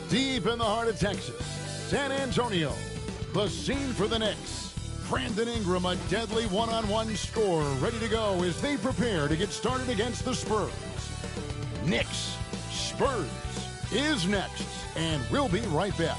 Deep in the heart of Texas, San Antonio, the scene for the Knicks. Brandon Ingram, a deadly one-on-one scorer, ready to go as they prepare to get started against the Spurs. Knicks, Spurs is next, and we'll be right back.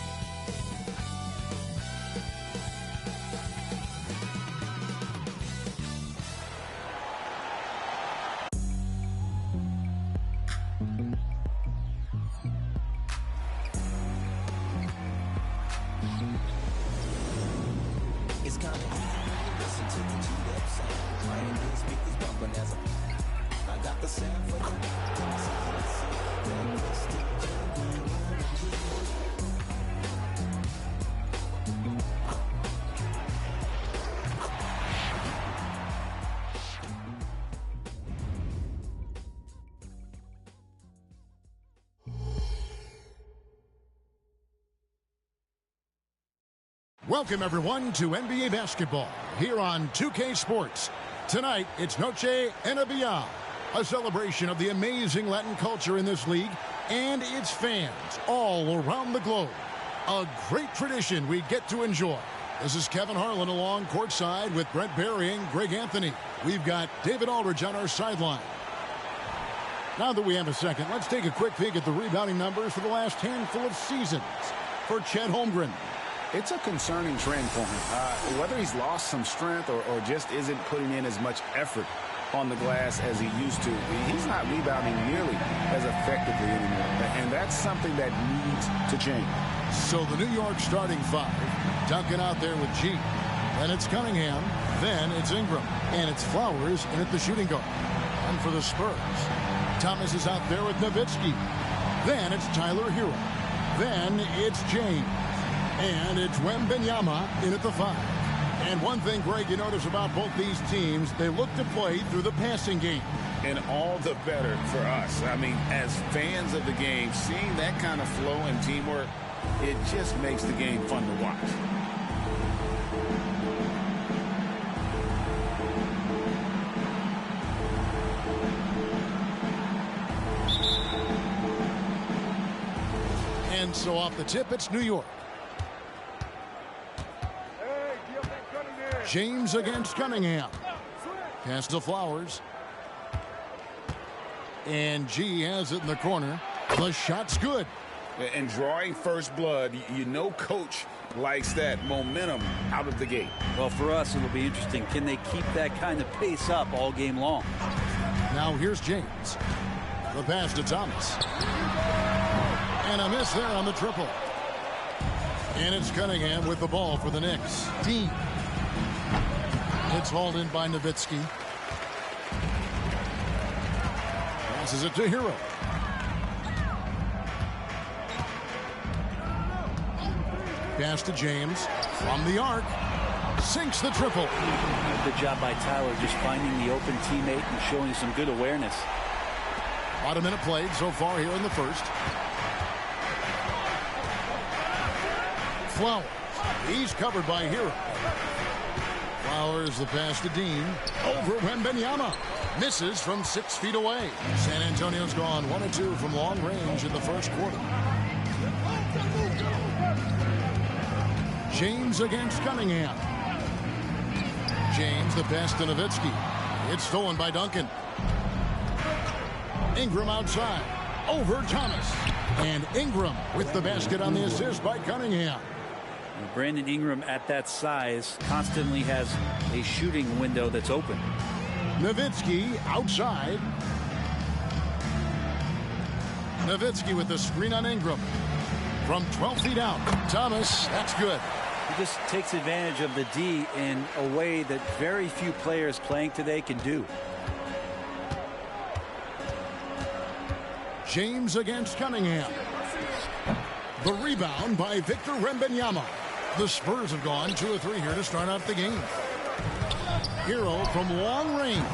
Welcome, everyone, to NBA basketball here on 2K Sports. Tonight, it's Noche NBA, a celebration of the amazing Latin culture in this league and its fans all around the globe. A great tradition we get to enjoy. This is Kevin Harlan along courtside with Brent Barry and Greg Anthony. We've got David Aldridge on our sideline. Now that we have a second, let's take a quick peek at the rebounding numbers for the last handful of seasons for Chet Holmgren. It's a concerning trend for him. Whether he's lost some strength or just isn't putting in as much effort on the glass as he used to, he's not rebounding nearly as effectively anymore. And that's something that needs to change. So the New York starting five, Duncan out there with G. Then it's Cunningham. Then it's Ingram. And it's Flowers in at the shooting guard. And for the Spurs, Thomas is out there with Nowitzki. Then it's Tyler Hero. Then it's James. And it's Wembanyama in at the 5. And one thing, Greg, you notice about both these teams, they look to play through the passing game. And all the better for us. I mean, as fans of the game, seeing that kind of flow and teamwork, it just makes the game fun to watch. And so off the tip, it's New York. James against Cunningham. Pass to Flowers. And G has it in the corner. The shot's good. And drawing first blood, you know coach likes that momentum out of the gate. Well, for us, it'll be interesting. Can they keep that kind of pace up all game long? Now here's James. The pass to Thomas. And a miss there on the triple. And it's Cunningham with the ball for the Knicks. Dean. It's hauled in by Nowitzki. Passes it to Hero. Pass to James. From the arc. Sinks the triple. Good job by Tyler just finding the open teammate and showing some good awareness. About a minute played so far here in the first. Flowers. He's covered by Hero. Flowers the pass to Dean. Over Wembanyama. Misses from 6 feet away. San Antonio's gone 1 of 2 from long range in the first quarter. James against Cunningham. James the pass to Nowitzki. It's stolen by Duncan. Ingram outside. Over Thomas. And Ingram with the basket on the assist by Cunningham. Brandon Ingram at that size constantly has a shooting window that's open. Nowitzki outside. Nowitzki with the screen on Ingram. From 12 feet out. Thomas, that's good. He just takes advantage of the D in a way that very few players playing today can do. James against Cunningham. The rebound by Victor Wembanyama. The Spurs have gone 2 of 3 here to start out the game. Hero from long range.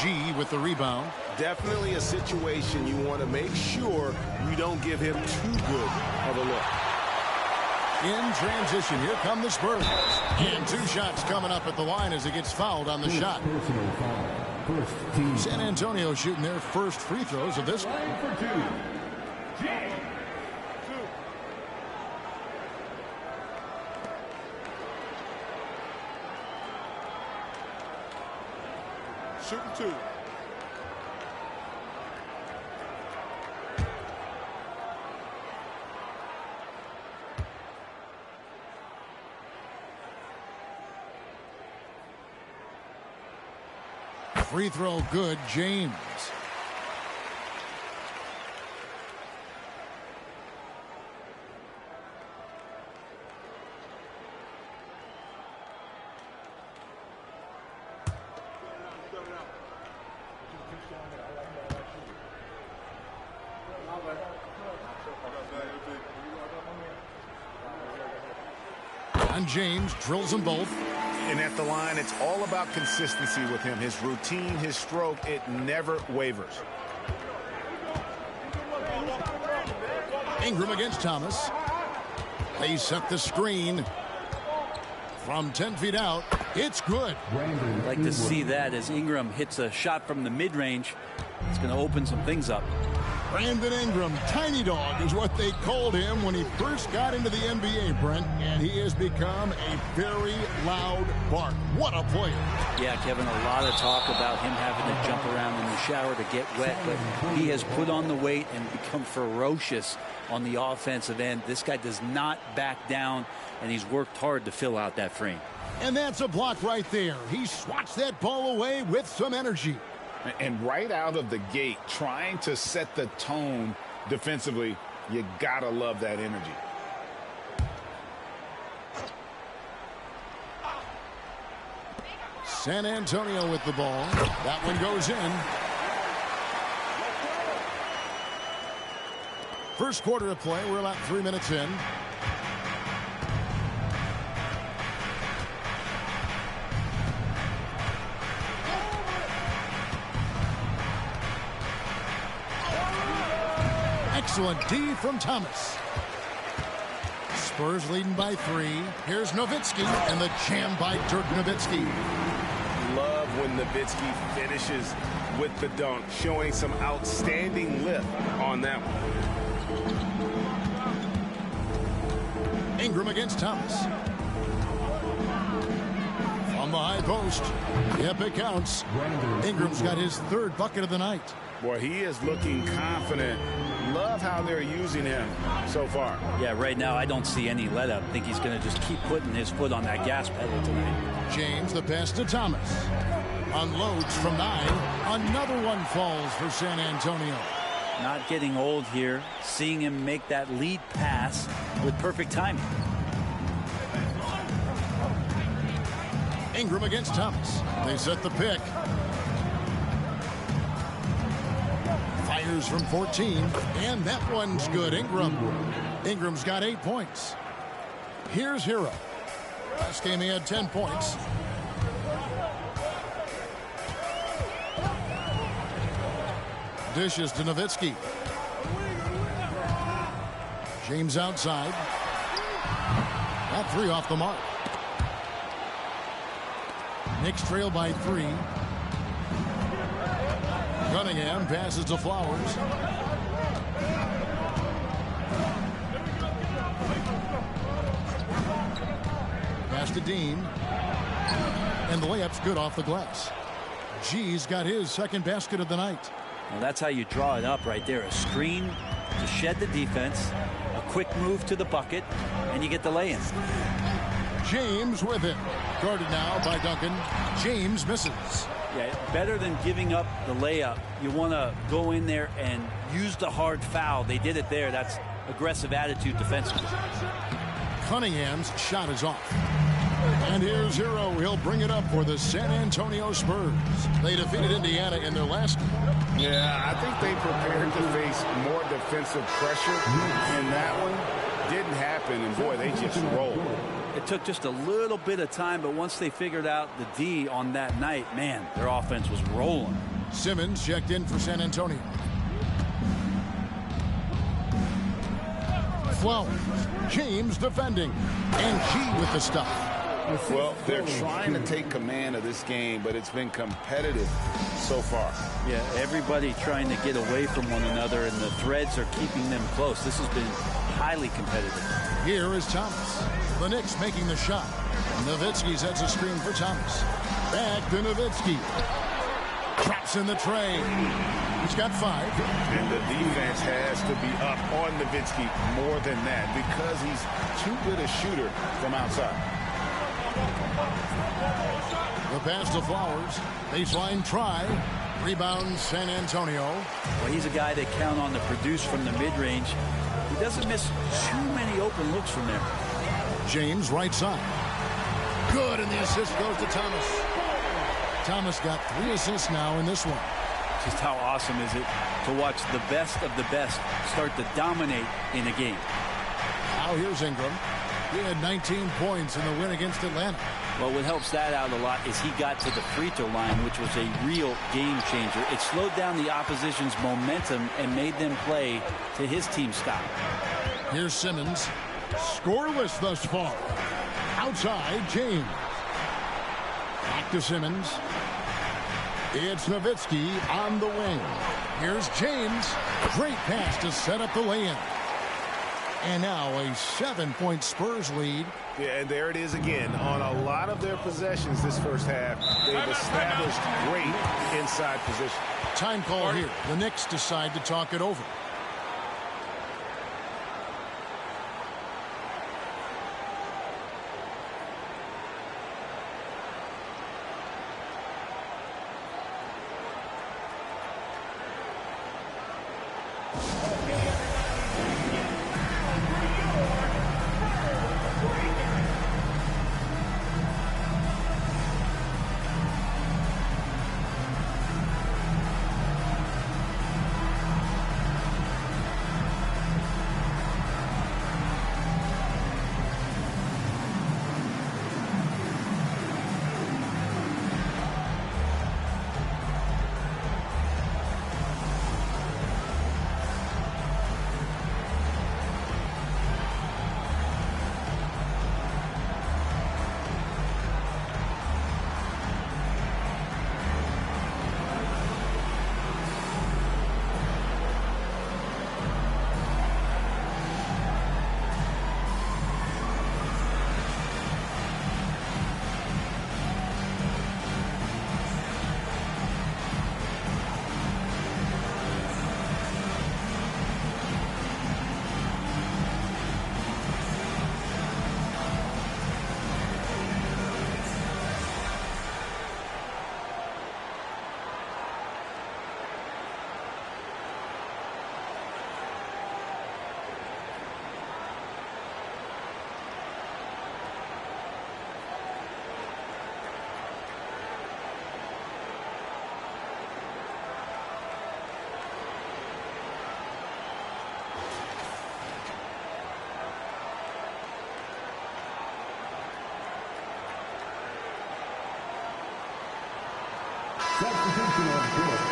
G with the rebound. Definitely a situation you want to make sure you don't give him too good of a look. In transition, here come the Spurs. And 2 shots coming up at the line as he gets fouled on the shot. San Antonio shooting their first free throws of this one. Shooting 2. Free throw good, James. And James drills them both. And at the line, it's all about consistency with him. His routine, his stroke, it never wavers. Ingram against Thomas. They set the screen. From 10 feet out, it's good. I'd like to see that as Ingram hits a shot from the mid-range. It's going to open some things up. Brandon Ingram, tiny dog is what they called him when he first got into the NBA, Brent, and he has become a very loud bark. What a player. Yeah, Kevin, a lot of talk about him having to jump around in the shower to get wet, but he has put on the weight and become ferocious on the offensive end. This guy does not back down, and he's worked hard to fill out that frame. And that's a block right there. He swats that ball away with some energy. And right out of the gate, trying to set the tone defensively, you gotta love that energy. San Antonio with the ball. That one goes in. First quarter of play. We're about 3 minutes in. Excellent D from Thomas. Spurs leading by 3. Here's Nowitzki, and the jam by Dirk Nowitzki. Love when Nowitzki finishes with the dunk, showing some outstanding lift on that one. Ingram against Thomas. From the high post. Yep, it counts. Ingram's got his 3rd bucket of the night. Boy, he is looking confident. Love how they're using him so far. Yeah, right now I don't see any let up. I think he's going to just keep putting his foot on that gas pedal tonight. James, the pass to Thomas. Unloads from 9. Another one falls for San Antonio. Not getting old here. Seeing him make that lead pass with perfect timing. Ingram against Thomas. They set the pick. Fires from 14, and that one's good. Ingram's got 8 points. Here's Hero. Last game he had 10 points. Dishes to Nowitzki. James outside. That 3 off the mark. Knicks trail by 3. Cunningham passes to Flowers. Pass to Dean. And the layup's good off the glass. G's got his 2nd basket of the night. Well, that's how you draw it up right there. A screen to shed the defense, a quick move to the bucket, and you get the lay-in. James with it. Guarded now by Duncan. James misses. Yeah, better than giving up the layup. You want to go in there and use the hard foul. They did it there. That's aggressive attitude defensively. Cunningham's shot is off. And here's Hero. He'll bring it up for the San Antonio Spurs. They defeated Indiana in their last. Yeah, I think they prepared to face more defensive pressure, and that one didn't happen, and boy, they just rolled. It took just a little bit of time, but once they figured out the D on that night, man, their offense was rolling. Simmons checked in for San Antonio. Flowers. James defending. And G with the stop. Well, they're trying to take command of this game, but it's been competitive so far. Yeah, everybody trying to get away from one another, and the threads are keeping them close. This has been highly competitive. Here is Thomas. The Knicks making the shot. Nowitzki sets a screen for Thomas. Back to Nowitzki. Traps in the tray. He's got 5. And the defense has to be up on Nowitzki more than that because he's too good a shooter from outside. The pass to Flowers. Baseline try. Rebound San Antonio. Well, he's a guy they count on to produce from the mid-range. He doesn't miss too many open looks from there. James right side. Good, and the assist goes to Thomas. Thomas got 3 assists now in this one. Just how awesome is it to watch the best of the best start to dominate in a game. Now here's Ingram. He had 19 points in the win against Atlanta. Well, what helps that out a lot is he got to the free throw line, which was a real game changer. It slowed down the opposition's momentum and made them play to his team style. Here's Simmons. Scoreless thus far. Outside, James. Back to Simmons. It's Nowitzki on the wing. Here's James. Great pass to set up the lay-in. And now a 7-point Spurs lead. Yeah, and there it is again. On a lot of their possessions this first half, they've established great inside position. Time call here. The Knicks decide to talk it over.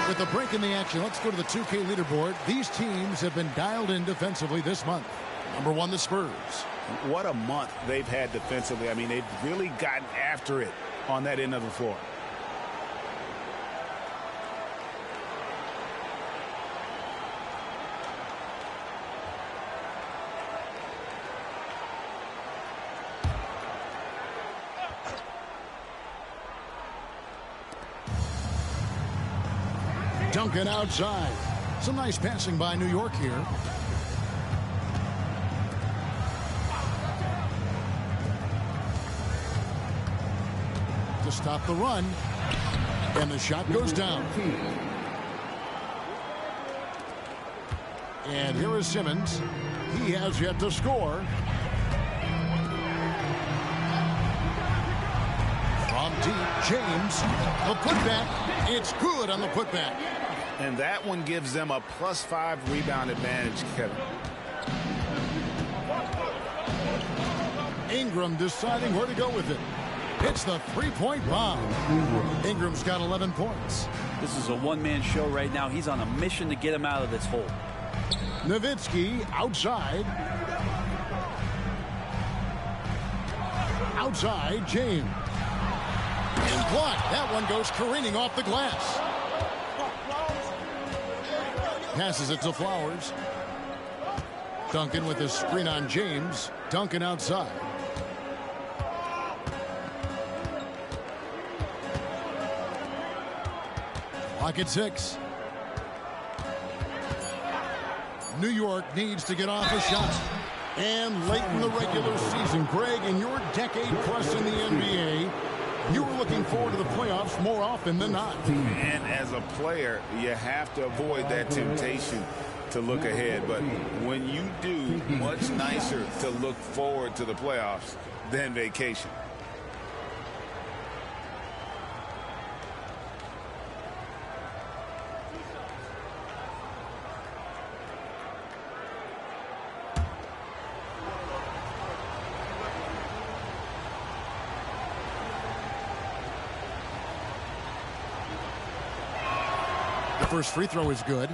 With a break in the action, let's go to the 2K leaderboard. These teams have been dialed in defensively this month. Number 1, the Spurs. What a month they've had defensively. I mean, they've really gotten after it on that end of the floor. Duncan outside. Some nice passing by New York here. To stop the run. And the shot goes down. And here is Simmons. He has yet to score. From deep, James. The putback. It's good on the putback. And that one gives them a +5 rebound advantage, Kevin. Ingram deciding where to go with it. It's the three-point bomb. Ingram's got 11 points. This is a one-man show right now. He's on a mission to get him out of this hole. Nowitzki outside. Outside, James. And blocked. That one goes careening off the glass. Passes it to Flowers. Duncan with a screen on James. Duncan outside. Clock at 6. New York needs to get off a shot. And late in the regular season, Greg, in your decade plus in the NBA, you were looking forward to the playoffs more often than not. And as a player, you have to avoid that temptation to look ahead. But when you do, much nicer to look forward to the playoffs than vacation. First free throw is good.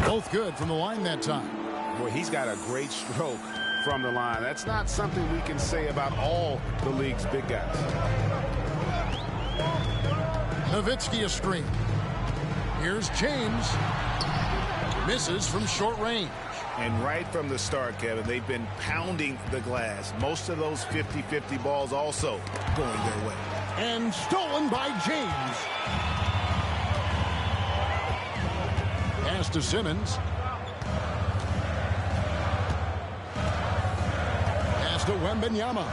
Both good from the line that time. Boy, he's got a great stroke from the line. That's not something we can say about all the league's big guys. Nowitzki a screen. Here's James. Misses from short range. And right from the start, Kevin, they've been pounding the glass. Most of those 50-50 balls also going their way. And stolen by James. Pass to Simmons. To Wembanyama.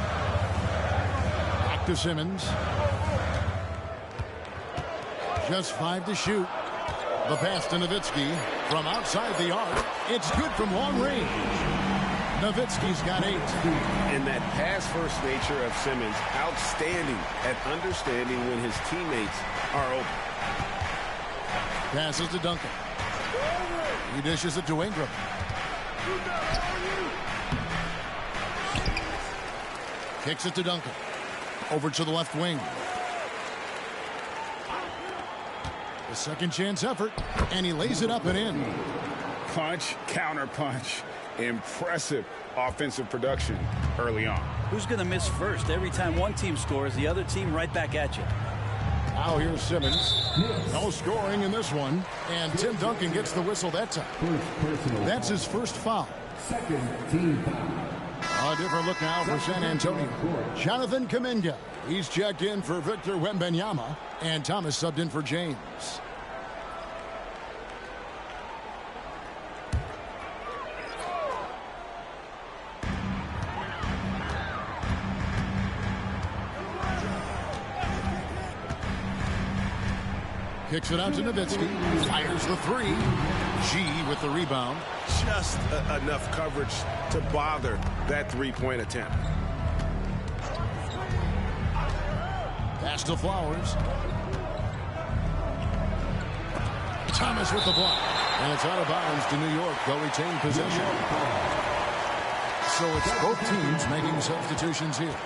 Back to Simmons. Just 5 to shoot. The pass to Nowitzki from outside the arc. It's good from long range. Nowitzki's got 8. And that pass-first nature of Simmons, outstanding at understanding when his teammates are open. Passes to Duncan. He dishes it to Ingram. Kicks it to Duncan. Over to the left wing. The second chance effort. And he lays it up and in. Punch, counter punch. Impressive offensive production early on. Who's going to miss first? Every time one team scores, the other team right back at you. Now here's Simmons. No scoring in this one. And Tim Duncan gets the whistle that time. That's his first foul. Second team foul. A different look now for San Antonio. Jonathan Kuminga. He's checked in for Victor Wembanyama. And Thomas subbed in for James. Kicks it out to Nowitzki. Fires the 3. G with the rebound. Just enough coverage to bother that three-point attempt. Pass to Flowers. Thomas with the block. And it's out of bounds to New York. They'll retain possession. So it's both teams making substitutions here.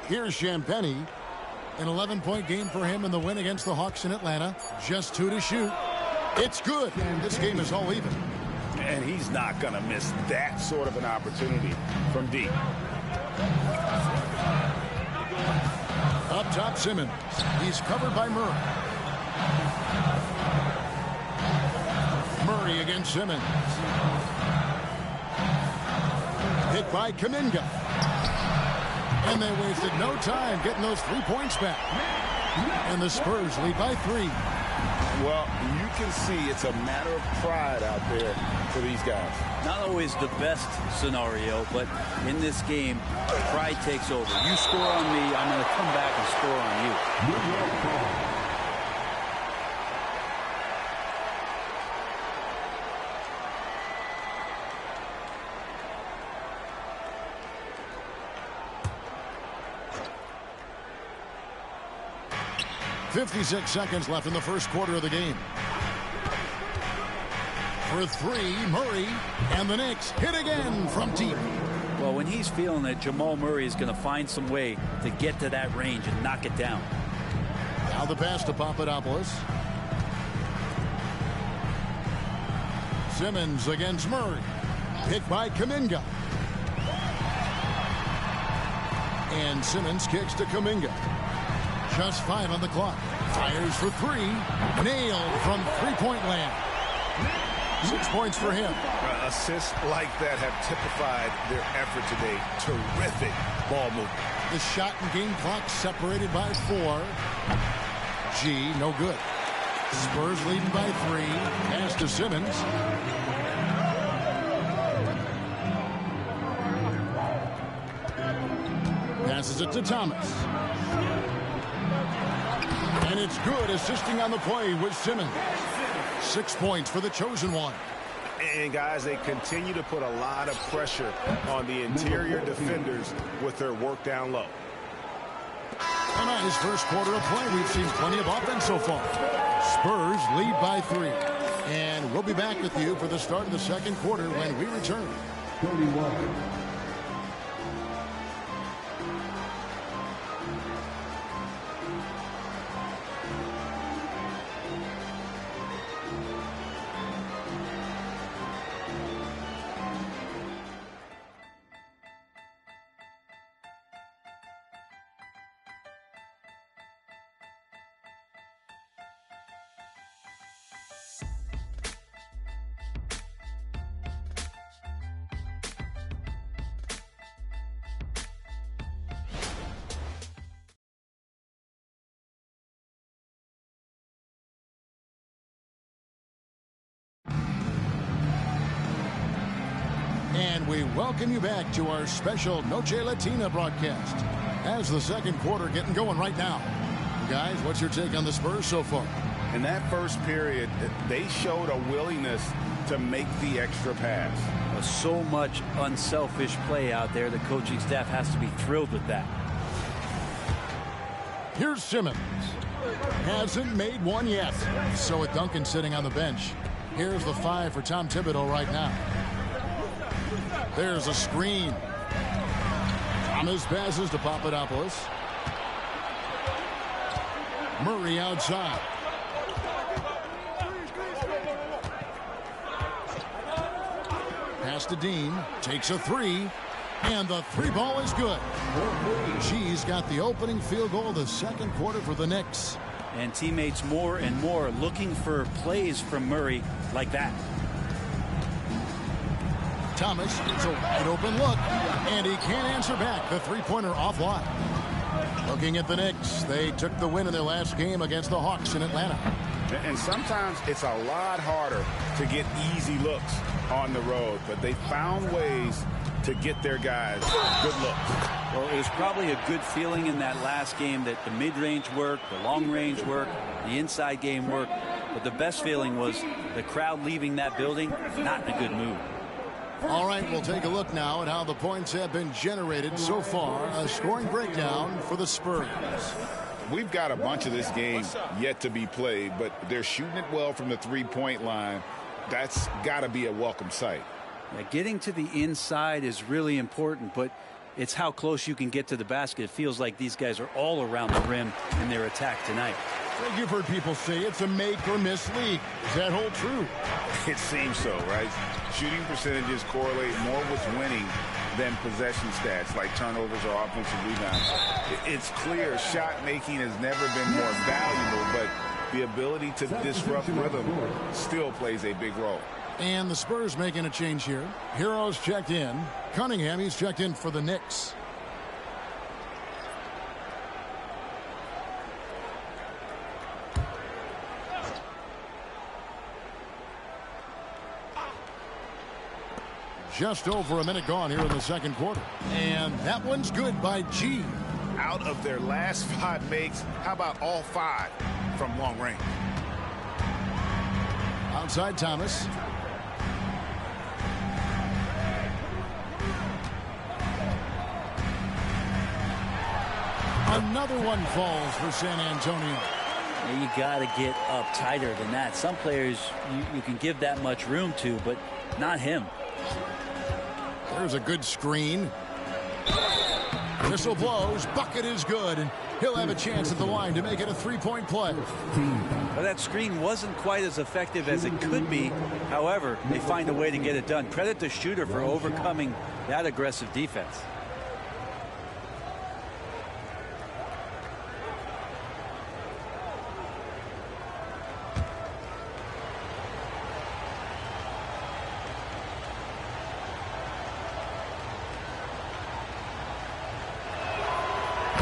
Here's Champagnie. An 11-point game for him in the win against the Hawks in Atlanta. Just 2 to shoot. It's good. This game is all even. And he's not going to miss that sort of an opportunity from deep. Up top, Simmons. He's covered by Murray. Murray against Simmons. Hit by Kuminga. And they wasted no time getting those 3 points back. And the Spurs lead by 3. Well, you can see it's a matter of pride out there for these guys. Not always the best scenario, but in this game, pride takes over. You score on me, I'm going to come back and score on you. New York ball. .56 seconds left in the first quarter of the game. For three, Murray, and the Knicks hit again from deep. Well, when he's feeling it, Jamal Murray is going to find some way to get to that range and knock it down. Now the pass to Papadopoulos. Simmons against Murray. Picked by Kuminga. And Simmons kicks to Kuminga. Just 5 on the clock. Fires for 3. Nailed from three-point land. 6 points for him. Assists like that have typified their effort today. Terrific ball movement. The shot and game clock separated by 4. G, no good. Spurs leading by 3. Pass to Simmons. Passes it to Thomas. And it's good, assisting on the play with Simmons. 6 points for the chosen one. And guys, they continue to put a lot of pressure on the interior defenders with their work down low. And on his first quarter of play, we've seen plenty of offense so far. Spurs lead by 3. And we'll be back with you for the start of the second quarter when we return. 31. And we welcome you back to our special Noche Latina broadcast. As the second quarter getting going right now. Guys, what's your take on the Spurs so far? In that first period, they showed a willingness to make the extra pass. So much unselfish play out there. The coaching staff has to be thrilled with that. Here's Simmons. Hasn't made one yet. So with Duncan sitting on the bench. Here's the 5 for Tom Thibodeau right now. There's a screen. Thomas passes to Papadopoulos. Murray outside. Pass to Dean. Takes a 3. And the 3 ball is good. G's got the opening field goal of the second quarter for the Knicks. And teammates more and more looking for plays from Murray like that. Thomas gets a wide open look, and he can't answer back. The three-pointer offline. Looking at the Knicks, they took the win in their last game against the Hawks in Atlanta. And sometimes it's a lot harder to get easy looks on the road, but they found ways to get their guys good looks. Well, it was probably a good feeling in that last game that the mid-range worked, the long-range worked, the inside game worked, but the best feeling was the crowd leaving that building, not in a good mood. All right, we'll take a look now at how the points have been generated so far. A scoring breakdown for the Spurs. We've got a bunch of this game yet to be played, but they're shooting it well from the three-point line. That's got to be a welcome sight. Yeah, getting to the inside is really important, but it's how close you can get to the basket. It feels like these guys are all around the rim in their attack tonight. Well, you've heard people say it's a make-or-miss league. Does that hold true? It seems so, right? Shooting percentages correlate more with winning than possession stats like turnovers or offensive rebounds. It's clear shot making has never been more valuable, but the ability to disrupt rhythm still plays a big role. And the Spurs making a change here. Heroes checked in. Cunningham, he's checked in for the Knicks. Just over a minute gone here in the second quarter. And that one's good by G. Out of their last 5 makes, how about all 5 from long range? Outside Thomas. Another one falls for San Antonio. You got to get up tighter than that. Some players you can give that much room to, but not him. There's a good screen. Whistle blows. Bucket is good, and he'll have a chance at the line to make it a 3-point play. Well, that screen wasn't quite as effective as it could be. However, they find a way to get it done. Credit the shooter for overcoming that aggressive defense.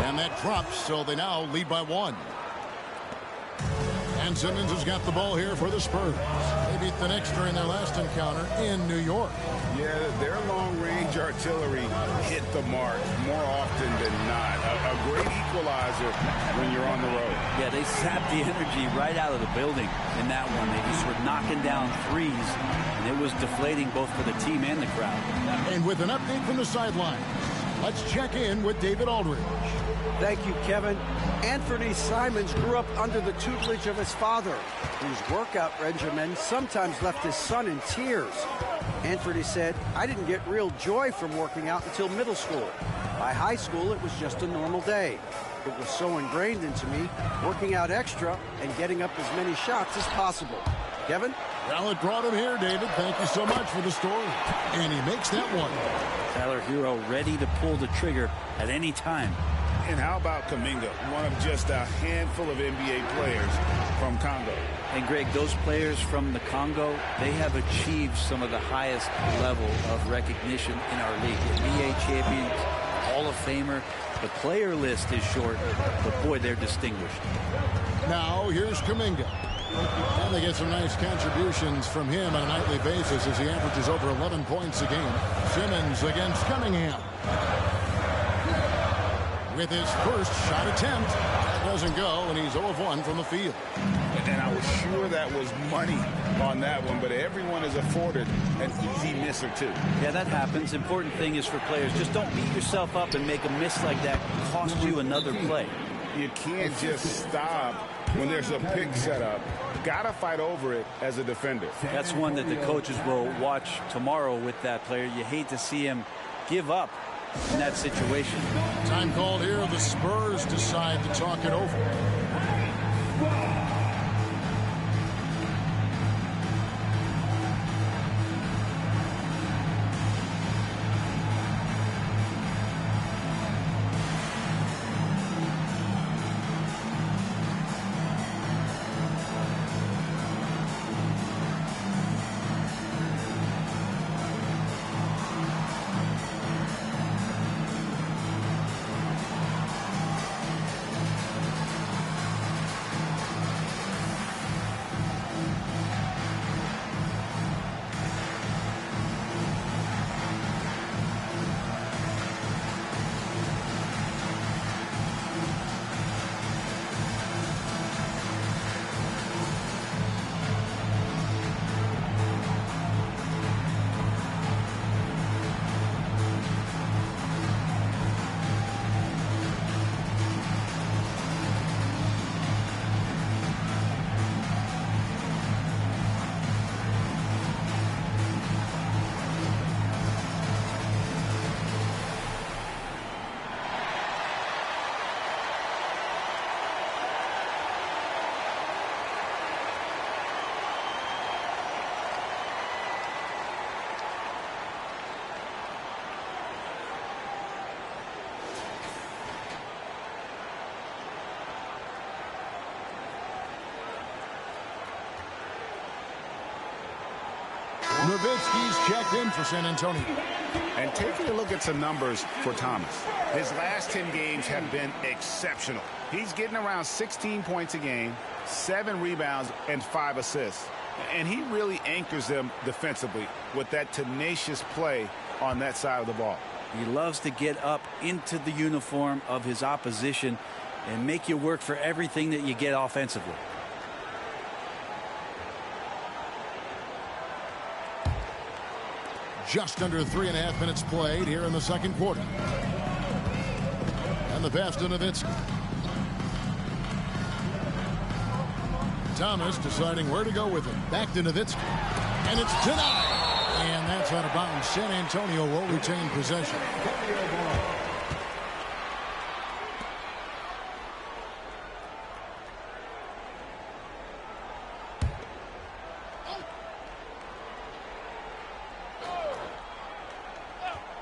And that drops, so they now lead by 1. And Simmons has got the ball here for the Spurs. They beat the Knicks during their last encounter in New York. Yeah, their long-range artillery hit the mark more often than not. A great equalizer when you're on the road. Yeah, they sapped the energy right out of the building in that one. They just were knocking down threes, and it was deflating both for the team and the crowd. And with an update from the sidelines, let's check in with David Aldridge. Thank you, Kevin. Anthony Simons grew up under the tutelage of his father, whose workout regimen sometimes left his son in tears. Anthony said, "I didn't get real joy from working out until middle school. By high school, it was just a normal day. It was so ingrained into me, working out extra and getting up as many shots as possible." Kevin? Well, it brought him here, David. Thank you so much for the story. And he makes that one. Tyler Hero ready to pull the trigger at any time. And how about Kuminga, one of just a handful of NBA players from Congo? And Greg, those players from the Congo, they have achieved some of the highest level of recognition in our league. NBA champion, Hall of Famer. The player list is short, but boy, they're distinguished. Now, here's Kuminga. And they get some nice contributions from him on a nightly basis as he averages over 11 points a game. Simmons against Cunningham. With his first shot attempt. That doesn't go, and he's 0 of 1 from the field. And I was sure that was money on that one, but everyone is afforded an easy miss or two. Yeah, that happens. Important thing is for players, just don't beat yourself up and make a miss like that cost you another play. You can't just stop when there's a pick set up. Gotta fight over it as a defender. That's one that the coaches will watch tomorrow with that player. You hate to see him give up in that situation. Time called here. The Spurs decide to talk it over. Nowitzki's checked in for San Antonio. And taking a look at some numbers for Thomas. His last 10 games have been exceptional. He's getting around 16 points a game, 7 rebounds, and 5 assists. And he really anchors them defensively with that tenacious play on that side of the ball. He loves to get up into the uniform of his opposition and make you work for everything that you get offensively. Just under 3.5 minutes played here in the second quarter. And the pass to Nowitzki. Thomas deciding where to go with it. Back to Nowitzki. And it's denied. And that's out of bounds. San Antonio will retain possession.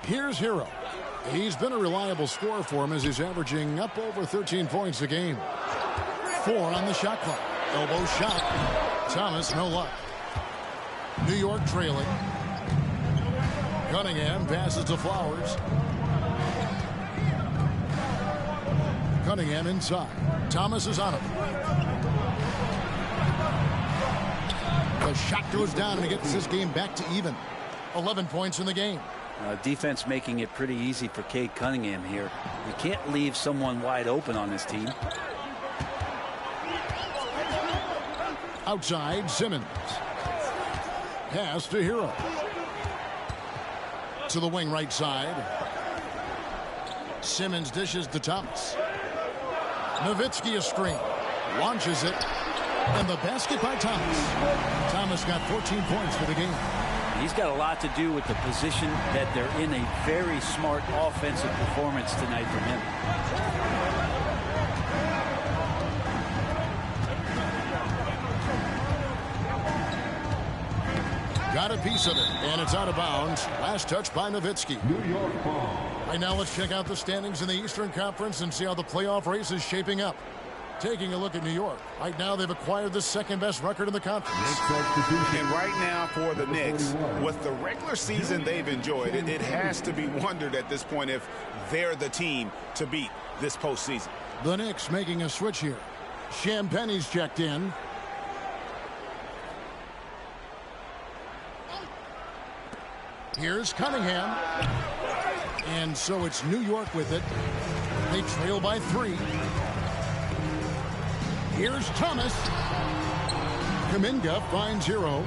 Here's Hero. He's been a reliable scorer for him as he's averaging up over 13 points a game. 4 on the shot clock. Elbow shot. Thomas, no luck. New York trailing. Cunningham passes to Flowers. Cunningham inside. Thomas is on him. The shot goes down and he gets this game back to even. 11 points in the game. Defense making it pretty easy for Cade Cunningham here. You can't leave someone wide open on this team. Outside, Simmons. Pass to Hero. To the wing right side. Simmons dishes to Thomas. Nowitzki a screen. Launches it. And the basket by Thomas. Thomas got 14 points for the game. He's got a lot to do with the position that they're in. A very smart offensive performance tonight from him. Got a piece of it, and it's out of bounds. Last touch by Nowitzki. New York ball. Right now, let's check out the standings in the Eastern Conference and see how the playoff race is shaping up. Taking a look at New York. Right now, they've acquired the second-best record in the conference. And right now for the Knicks, with the regular season they've enjoyed, it has to be wondered at this point if they're the team to beat this postseason. The Knicks making a switch here. Champagne's checked in. Here's Cunningham. And so it's New York with it. They trail by 3. Here's Thomas. Kuminga finds Hero.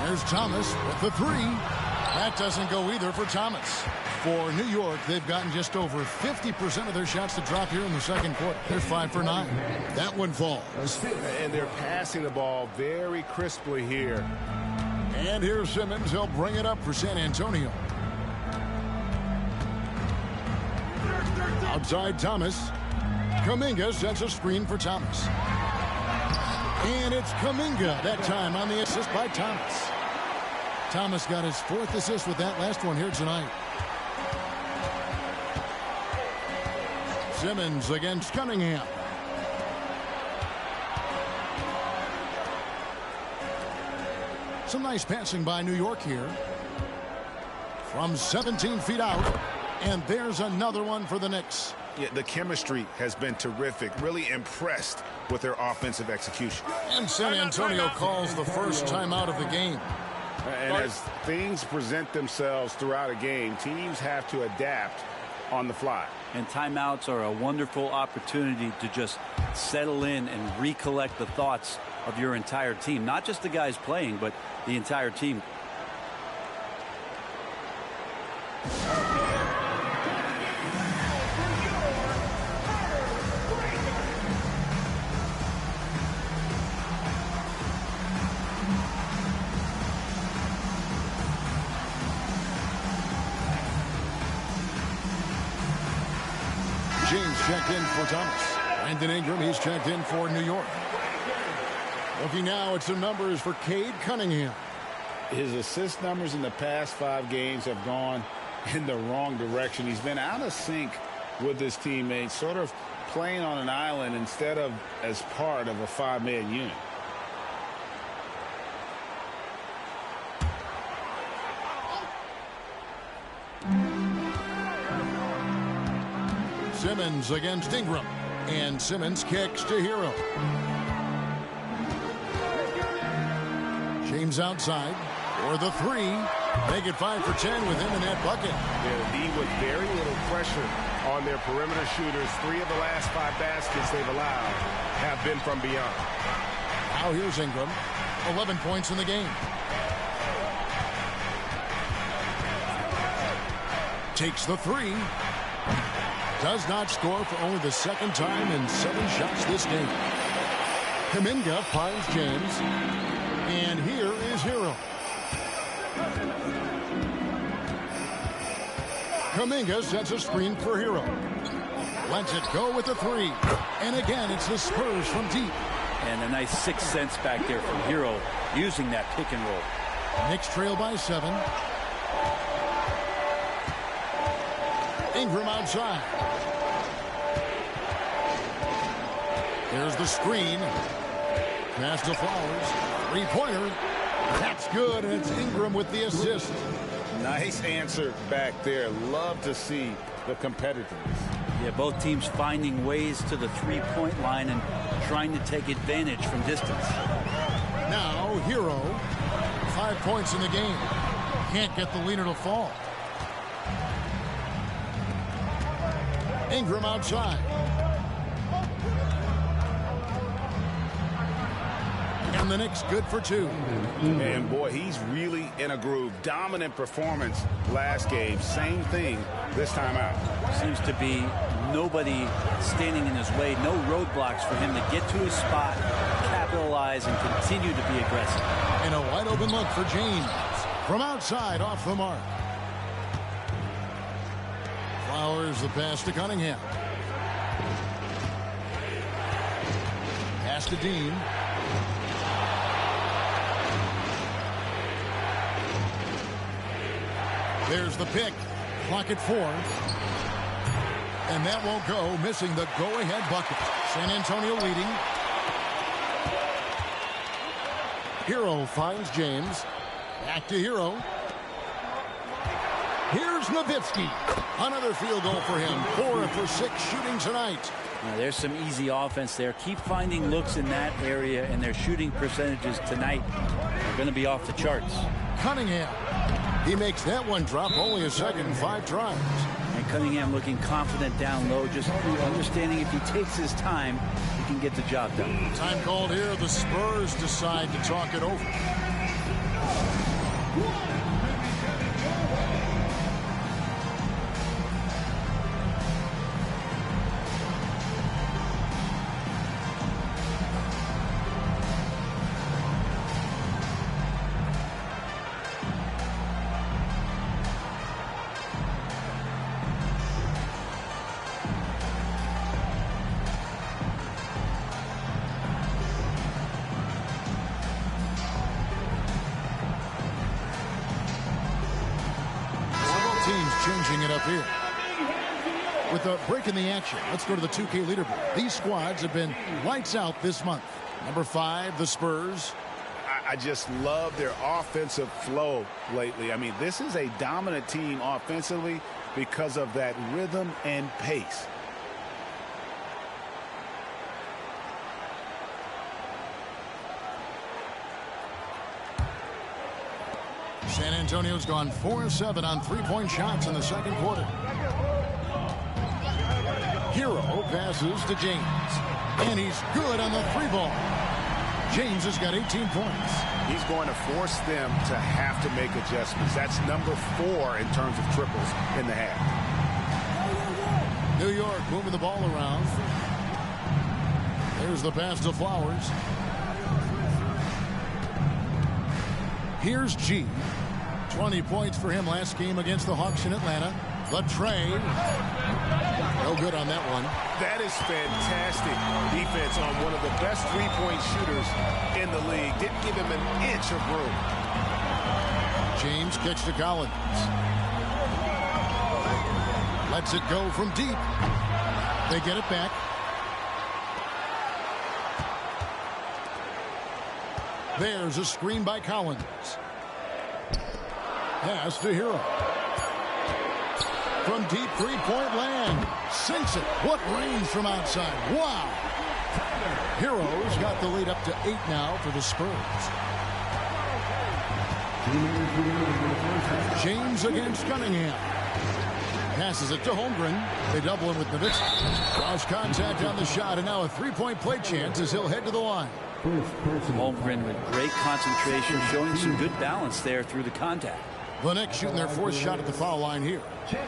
There's Thomas with the 3. That doesn't go either for Thomas. For New York, they've gotten just over 50% of their shots to drop here in the second quarter. They're 5 for 9. That one falls. And they're passing the ball very crisply here. And here's Simmons. He'll bring it up for San Antonio. Outside Thomas. Kuminga sets a screen for Thomas. And it's Kuminga that time on the assist by Thomas. Thomas got his 4th assist with that last one here tonight. Simmons against Cunningham. Some nice passing by New York here. From 17 feet out. And there's another one for the Knicks. Yeah, the chemistry has been terrific. Really impressed with their offensive execution. And San Antonio calls the first timeout of the game. And as things present themselves throughout a game, teams have to adapt on the fly. And timeouts are a wonderful opportunity to just settle in and recollect the thoughts of your entire team. Not just the guys playing, but the entire team. James checked in for Thomas. Brandon Ingram, he's checked in for New York. Looking now at some numbers for Cade Cunningham. His assist numbers in the past 5 games have gone in the wrong direction. He's been out of sync with his teammates, sort of playing on an island instead of as part of a 5-man unit. Simmons against Ingram. And Simmons kicks to Hero. James outside for the three. Make it 5 for 10 with him in that bucket. Yeah, the D with very little pressure on their perimeter shooters. 3 of the last 5 baskets they've allowed have been from beyond. Now here's Ingram. 11 points in the game. Takes the three. Does not score for only the second time in 7 shots this game. Kuminga finds James. And here is Hero. Kuminga sets a screen for Hero. Lets it go with the three. And again, it's the Spurs from deep. And a nice 6 cents back there from Hero using that pick and roll. Knicks trail by 7. Ingram outside. There's the screen. Pass to Flowers. Three-pointer. That's good, and it's Ingram with the assist. Nice answer back there. Love to see the competitiveness. Yeah, both teams finding ways to the three-point line and trying to take advantage from distance. Now, Hero. 5 points in the game. Can't get the leader to fall. Ingram outside. And the Knicks good for 2. And boy, he's really in a groove. Dominant performance last game. Same thing this time out. Seems to be nobody standing in his way. No roadblocks for him to get to his spot, capitalize, and continue to be aggressive. And a wide open look for James. From outside, off the mark. Flowers the pass to Cunningham. Pass to Dean. There's the pick. Clock at 4. And that won't go, missing the go-ahead bucket. San Antonio leading. Hero finds James. Back to Hero. Here's Nowitzki. Another field goal for him. 4 for 6 shooting tonight. Now, there's some easy offense there. Keep finding looks in that area, and their shooting percentages tonight are going to be off the charts. Cunningham. He makes that one drop only a second, 5 tries. And Cunningham looking confident down low, just understanding if he takes his time, he can get the job done. Time called here. The Spurs decide to talk it over. Changing it up here. With a break in the action, let's go to the 2K leaderboard. These squads have been lights out this month. Number 5, the Spurs. I just love their offensive flow lately. I mean, this is a dominant team offensively because of that rhythm and pace. San Antonio's gone 4-7 on three-point shots in the second quarter. Hero passes to James. And he's good on the 3-ball. James has got 18 points. He's going to force them to have to make adjustments. That's number 4 in terms of triples in the half. New York moving the ball around. There's the pass to Flowers. Here's G. 20 points for him last game against the Hawks in Atlanta. The trade. No good on that one. That is fantastic defense on one of the best three-point shooters in the league. Didn't give him an inch of room. James kicks to Collins. Lets it go from deep. They get it back. There's a screen by Collins. Pass to Hero. from deep three-point land. Sinks it. What range from outside. Wow. Heroes got the lead up to 8 now for the Spurs. James against Cunningham. Passes it to Holmgren. They double him with Nowitzki. Draws contact on the shot, and now a three-point play chance as he'll head to the line. Holmgren with great concentration, showing some good balance there through the contact. The Knicks shooting their 4th shot at the foul line here.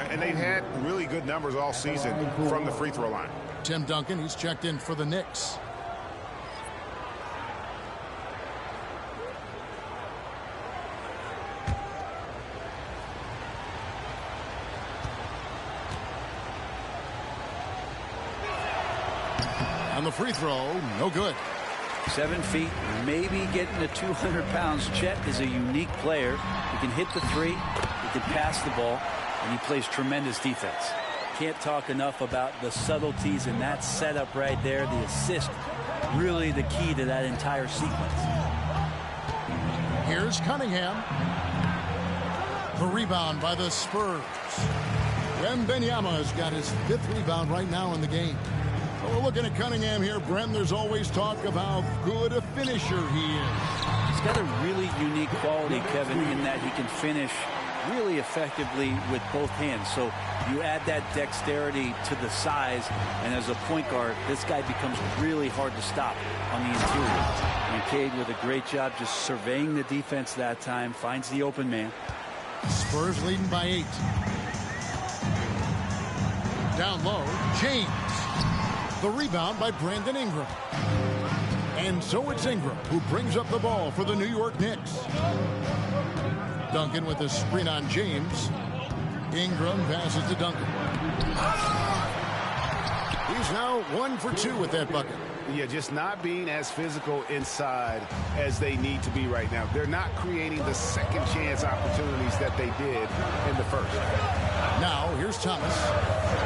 And they've had really good numbers all season from the free throw line. Tim Duncan, he's checked in for the Knicks. On the free throw, no good. 7 feet, maybe getting to 200 pounds. Chet is a unique player. He can hit the three, he can pass the ball, and he plays tremendous defense. Can't talk enough about the subtleties in that setup right there. The assist, really the key to that entire sequence. Here's Cunningham. The rebound by the Spurs. Wembanyama's got his 5th rebound right now in the game. We're looking at Cunningham here, Brent. There's always talk of how good a finisher he is. He's got a really unique quality, Kevin, in that he can finish really effectively with both hands. So you add that dexterity to the size, and as a point guard, this guy becomes really hard to stop on the interior. And Cade with a great job just surveying the defense that time, finds the open man. Spurs leading by 8. Down low, James. The rebound by Brandon Ingram. And so it's Ingram who brings up the ball for the New York Knicks. Duncan with a screen on James. Ingram passes to Duncan. He's now 1 for 2 with that bucket. Yeah, just not being as physical inside as they need to be right now. They're not creating the second chance opportunities that they did in the first. Now, here's Thomas.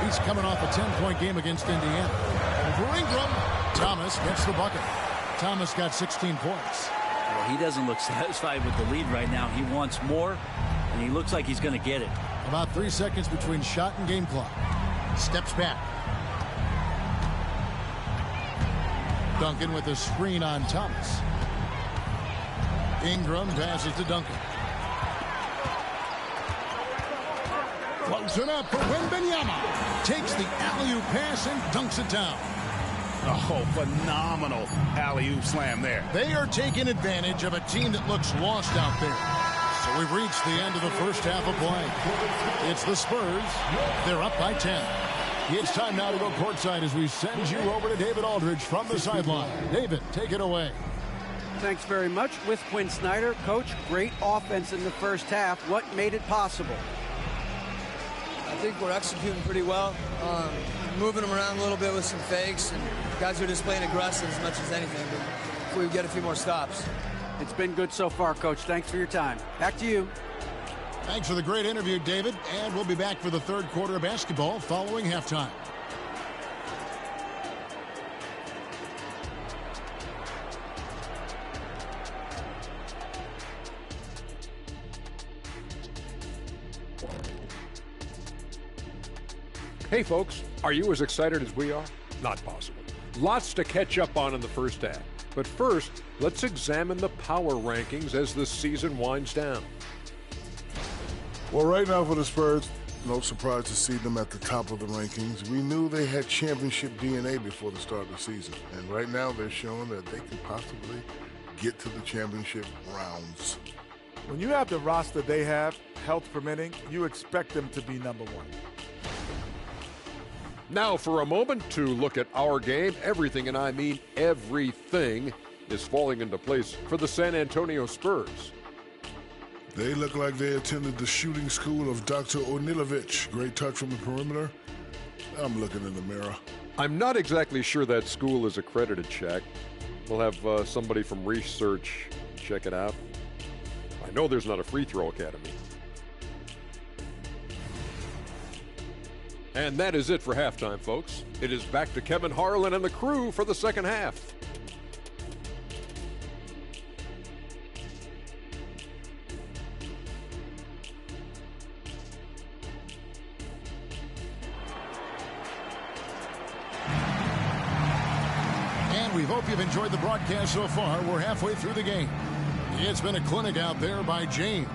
He's coming off a 10-point game against Indiana. For Ingram, Thomas gets the bucket. Thomas got 16 points. Well, he doesn't look satisfied with the lead right now. He wants more, and he looks like he's going to get it. About 3 seconds between shot and game clock. Steps back. Duncan with a screen on Thomas. Ingram passes to Duncan. Closing up for Wembanyama. Takes the alley-oop pass and dunks it down. Oh, phenomenal alley-oop slam there. They are taking advantage of a team that looks lost out there. So we've reached the end of the first half of play. It's the Spurs. They're up by 10. It's time now to go courtside as we send you over to David Aldridge from the sideline. David, take it away. Thanks very much. With Quinn Snyder, Coach, great offense in the first half. What made it possible? I think we're executing pretty well. Moving them around a little bit with some fakes, and guys are just playing aggressive as much as anything. But if we get a few more stops. It's been good so far, Coach. Thanks for your time. Back to you. Thanks for the great interview, David. And we'll be back for the third quarter of basketball following halftime. Hey folks, are you as excited as we are? Not possible. Lots to catch up on in the first half. But first, let's examine the power rankings as the season winds down. Well, right now for the Spurs, no surprise to see them at the top of the rankings. We knew they had championship DNA before the start of the season. And right now they're showing that they can possibly get to the championship rounds. When you have the roster they have, health permitting, you expect them to be number one. Now for a moment to look at our game. Everything, and I mean everything, is falling into place for the San Antonio Spurs. They look like they attended the shooting school of Dr. Onilovich. Great touch from the perimeter. I'm looking in the mirror. I'm not exactly sure that school is accredited, Shaq. We'll have somebody from research check it out. I know there's not a free throw academy. And that is it for halftime, folks. It is back to Kevin Harlan and the crew for the second half. hope you've enjoyed the broadcast so far. We're halfway through the game. It's been a clinic out there by James.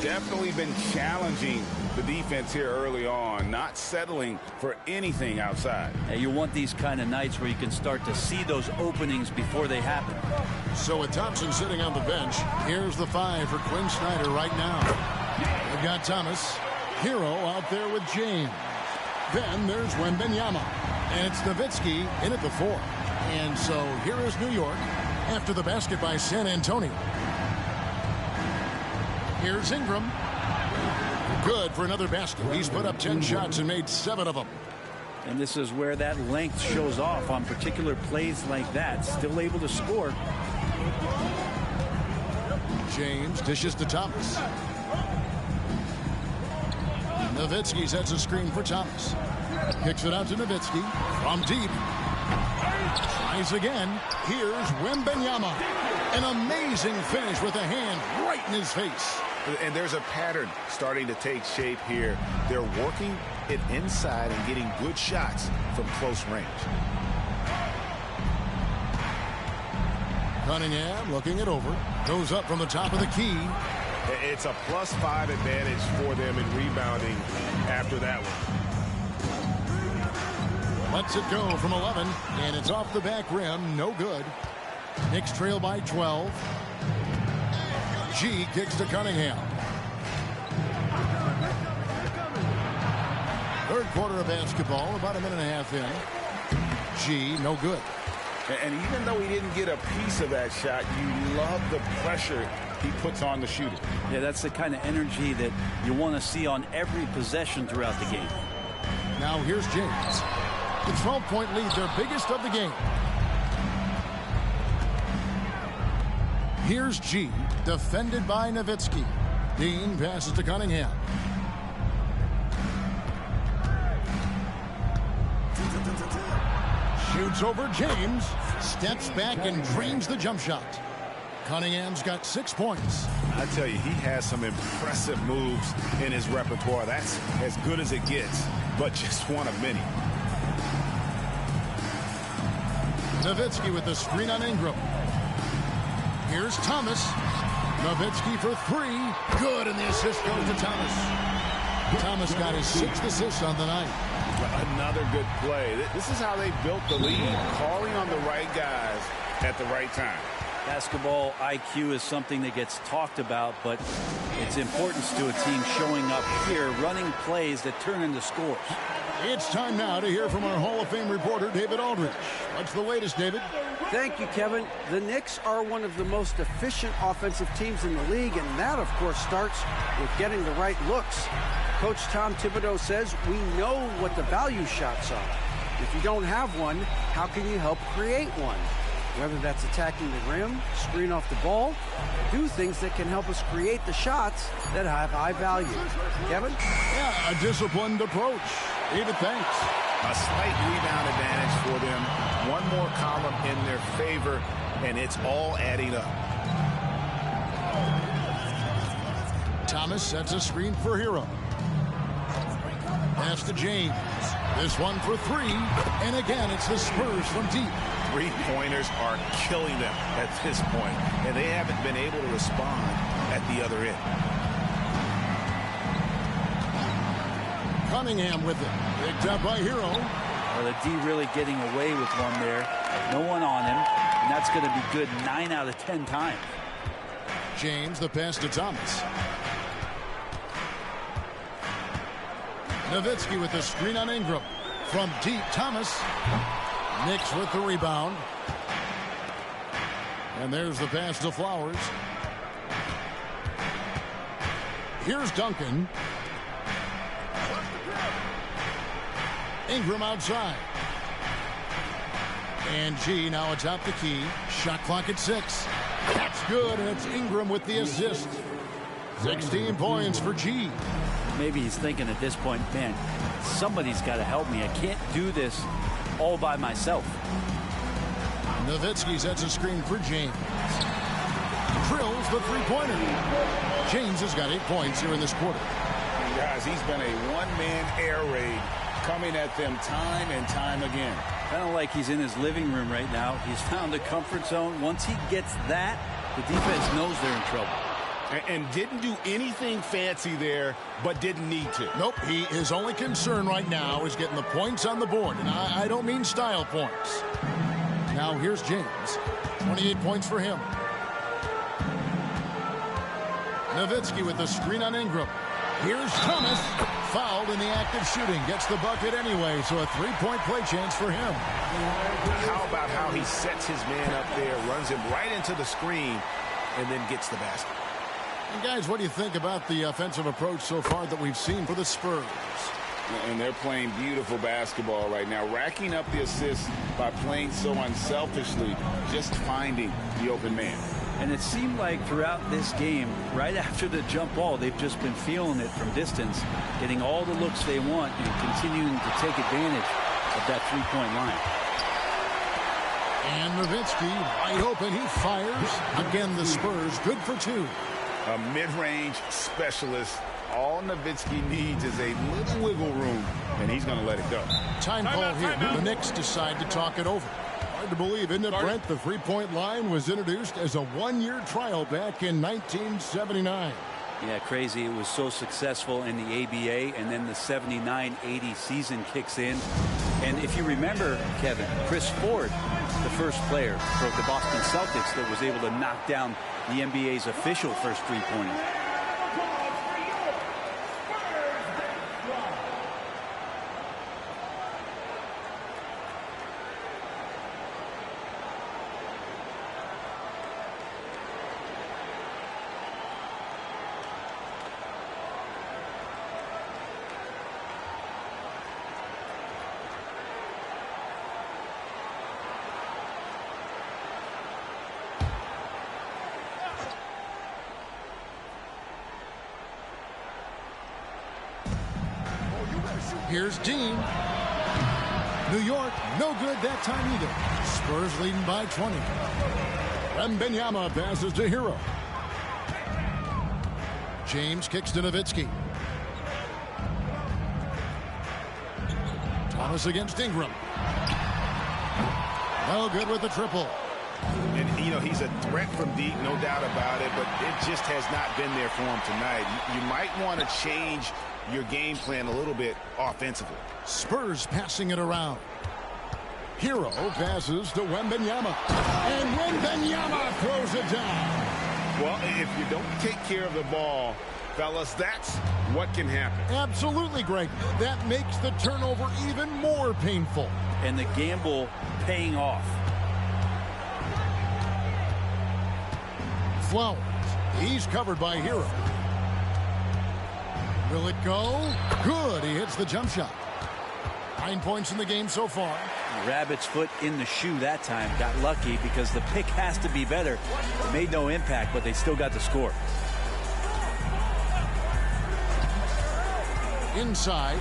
Definitely been challenging the defense here early on, not settling for anything outside. And you want these kind of nights where you can start to see those openings before they happen. So with Thompson sitting on the bench, here's the 5 for Quinn Snyder right now. They've got Thomas, Hero out there with James. Then there's Wembanyama, and it's Nowitzki in at the 4. And so here is New York after the basket by San Antonio. Here's Ingram. Good for another basket. He's put up 10 shots and made 7 of them. And this is where that length shows off on particular plays like that. Still able to score. James dishes to Thomas. Nowitzki sets a screen for Thomas. Kicks it out to Nowitzki from deep. Tries again. Here's Wembanyama. An amazing finish with a hand right in his face. And there's a pattern starting to take shape here. They're working it inside and getting good shots from close range. Cunningham looking it over. Goes up from the top of the key. It's a +5 advantage for them in rebounding after that one. Lets it go from 11, and it's off the back rim. No good. Knicks trail by 12. G kicks to Cunningham. Third quarter of basketball, about a minute and a half in. G, no good. And even though he didn't get a piece of that shot, you love the pressure he puts on the shooter. Yeah, that's the kind of energy that you want to see on every possession throughout the game. Now here's James. The 12-point lead, their biggest of the game. Here's G, defended by Nowitzki. Dean passes to Cunningham. Shoots over James. Steps back and drains the jump shot. Cunningham's got 6 points. I tell you, he has some impressive moves in his repertoire. That's as good as it gets, but just one of many. Nowitzki with the screen on Ingram. Here's Thomas. Nowitzki for 3. Good, and the assist goes to Thomas. Thomas got his 6th assist on the night. Another good play. This is how they built the lead, calling on the right guys at the right time. Basketball IQ is something that gets talked about, but its importance to a team showing up here, running plays that turn into scores. It's time now to hear from our Hall of Fame reporter, David Aldridge. What's the latest, David? Thank you, Kevin. The Knicks are one of the most efficient offensive teams in the league, and that, of course, starts with getting the right looks. Coach Tom Thibodeau says we know what the value shots are. If you don't have one, how can you help create one? Whether that's attacking the rim, screen off the ball, do things that can help us create the shots that have high value. Kevin? Yeah, a disciplined approach. David, thanks. A slight rebound advantage for them. One more column in their favor, and it's all adding up. Thomas sets a screen for Hero. Pass to James. This one for 3. And again, it's the Spurs from deep. Three-pointers are killing them at this point, and they haven't been able to respond at the other end. Cunningham with it. Picked up by Hero. Well, the D really getting away with one there. No one on him, and that's going to be good 9 out of 10 times. James, the pass to Thomas. Nowitzki with the screen on Ingram. From deep, Thomas. Knicks with the rebound. And there's the pass to Flowers. Here's Duncan. Ingram outside. And G now atop the key. Shot clock at 6. That's good, and it's Ingram with the assist. 16 points for G. Maybe he's thinking at this point, man, somebody's got to help me. I can't do this all by myself. Nowitzki sets a screen for James. Drills the three-pointer. James has got 8 points here in this quarter. Guys, he's been a one-man air raid coming at them time and time again. Kind of like he's in his living room right now. He's found a comfort zone. Once he gets that, the defense knows they're in trouble. And didn't do anything fancy there, but didn't need to. Nope, his only concern right now is getting the points on the board, and I don't mean style points. Now here's James. 28 points for him. Nowitzki with the screen on Ingram. Here's Thomas. Fouled in the act of shooting. Gets the bucket anyway, so a three-point play chance for him. How about how he sets his man up there, runs him right into the screen, and then gets the basket? And guys, what do you think about the offensive approach so far that we've seen for the Spurs? And they're playing beautiful basketball right now, racking up the assists by playing so unselfishly, just finding the open man. And it seemed like throughout this game, right after the jump ball, they've just been feeling it from distance, getting all the looks they want and continuing to take advantage of that three-point line. And Nowitzki wide open. He fires. Again, the Spurs good for two. A mid-range specialist. All Nowitzki needs is a little wiggle room, and he's going to let it go. Time call here. The Knicks decide to talk it over. Hard to believe, isn't it, Brent? The three-point line was introduced as a one-year trial back in 1979. Yeah, crazy. It was so successful in the ABA, and then the 79-80 season kicks in. And if you remember, Kevin, Chris Ford, the first player for the Boston Celtics that was able to knock down the NBA's official first three-pointer. Here's Dean. New York, no good that time either. Spurs leading by 20. Wembanyama passes to Hero. James kicks to Nowitzki. Thomas against Ingram. No good with the triple. And, you know, he's a threat from deep, no doubt about it, but it just has not been there for him tonight. You might want to change your game plan a little bit offensively. Spurs passing it around. Hero passes to Wembanyama. And Wembanyama throws it down. Well, if you don't take care of the ball, fellas, that's what can happen. Absolutely, Greg. That makes the turnover even more painful. And the gamble paying off. Flowers. He's covered by Hero. Will it go? Good. He hits the jump shot. 9 points in the game so far. Rabbit's foot in the shoe that time. Got lucky because the pick has to be better. It made no impact, but they still got the score. Inside.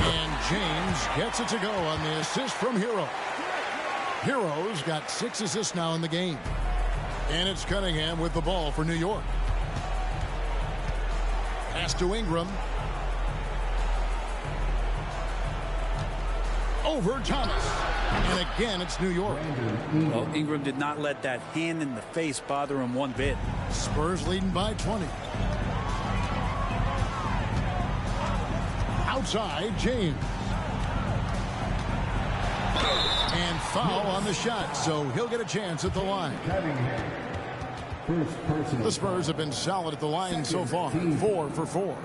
And James gets it to go on the assist from Hero. Hero's got 6 assists now in the game. And it's Cunningham with the ball for New York. Pass to Ingram. Over Thomas. And again, it's New York. Well, Ingram did not let that hand in the face bother him one bit. Spurs leading by 20. Outside, James. And foul on the shot, so he'll get a chance at the line. The Spurs have been solid at the line so far, 4 for 4.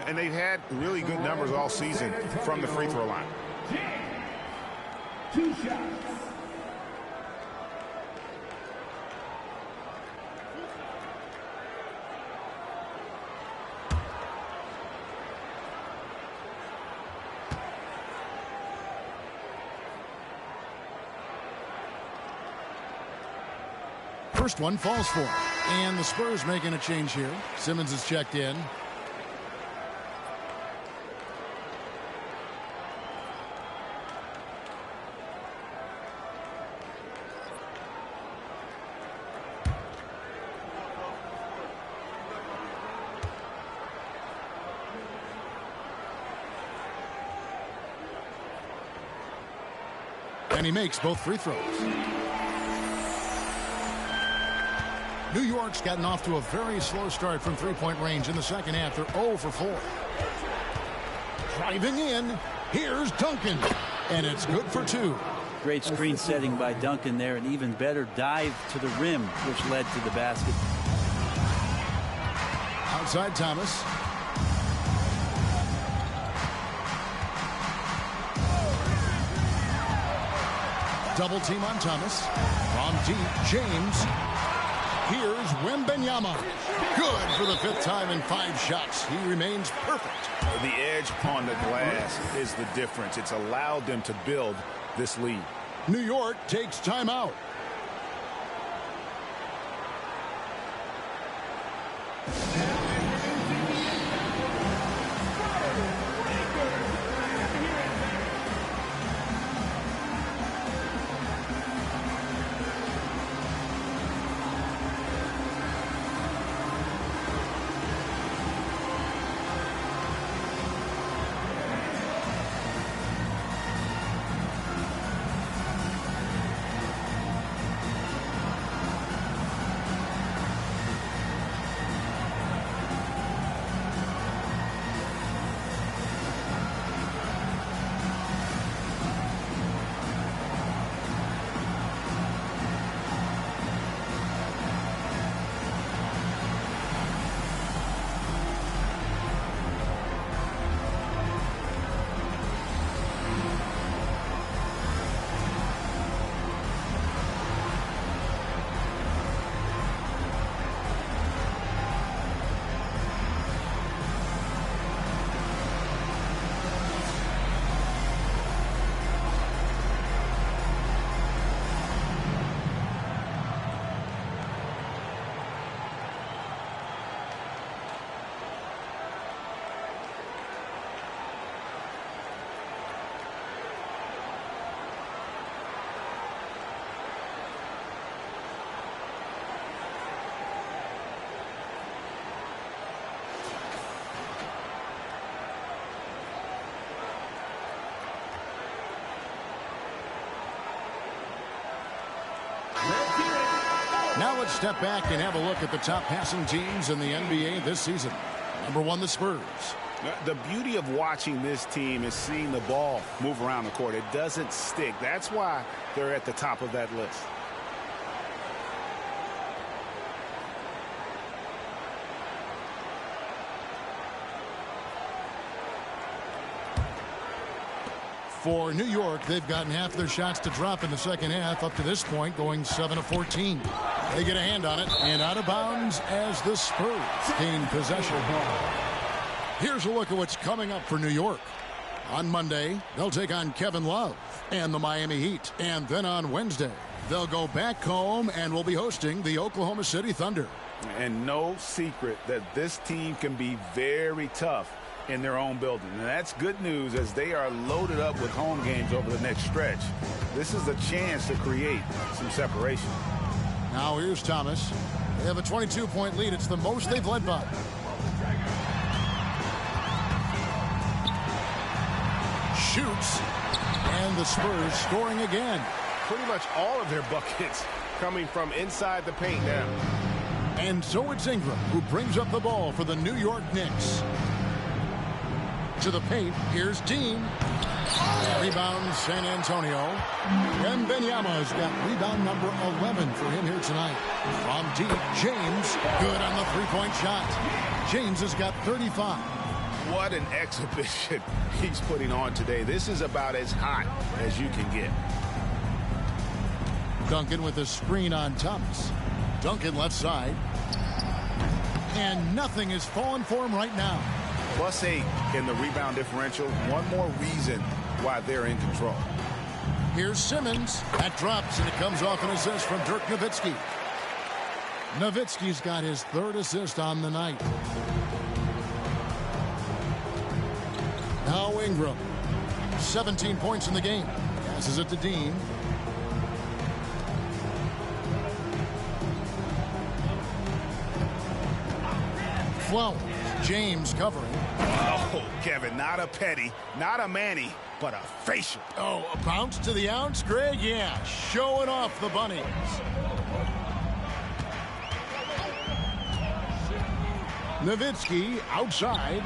And they've had really good numbers all season from the free throw line. 2 shots. First one falls for him. And the Spurs making a change here. Simmons is checked in. And he makes both free throws. New York's gotten off to a very slow start from three-point range in the second half. They're 0 for 4. Driving in, here's Duncan. And it's good for 2. Great screen setting by Duncan there, and even better dive to the rim, which led to the basket. Outside Thomas. Double team on Thomas. From deep, James. Here's Wembanyama. Good for the 5th time in 5 shots. He remains perfect. The edge on the glass is the difference. It's allowed them to build this lead. New York takes timeout. Now let's step back and have a look at the top passing teams in the NBA this season. Number 1, the Spurs. The beauty of watching this team is seeing the ball move around the court. It doesn't stick. That's why they're at the top of that list. For New York, they've gotten half their shots to drop in the second half up to this point, going 7 of 14. They get a hand on it and out of bounds as the Spurs gain possession. Here's a look at what's coming up for New York. On Monday, they'll take on Kevin Love and the Miami Heat. And then on Wednesday, they'll go back home and will be hosting the Oklahoma City Thunder. And no secret that this team can be very tough in their own building. And that's good news as they are loaded up with home games over the next stretch. This is a chance to create some separation. Now here's Thomas. They have a 22-point lead. It's the most they've led by. Shoots. And the Spurs scoring again. Pretty much all of their buckets coming from inside the paint now. And so it's Ingram who brings up the ball for the New York Knicks. To the paint, here's Dean. Rebound, San Antonio. Wembanyama's got rebound number 11 for him here tonight. From deep, James, good on the three-point shot. James has got 35. What an exhibition he's putting on today. This is about as hot as you can get. Duncan with a screen on Thomas. Duncan left side. And nothing is falling for him right now. +8 in the rebound differential. One more reason why they're in control. Here's Simmons. That drops, and it comes off an assist from Dirk Nowitzki. Nowitzki's got his 3rd assist on the night. Now Ingram. 17 points in the game. Passes it to Dean. Flowers. James covering. Oh, Kevin, not a petty, not a Manny, but a facial. Oh, a bounce to the ounce, Greg? Yeah, showing off the bunnies. Nowitzki outside.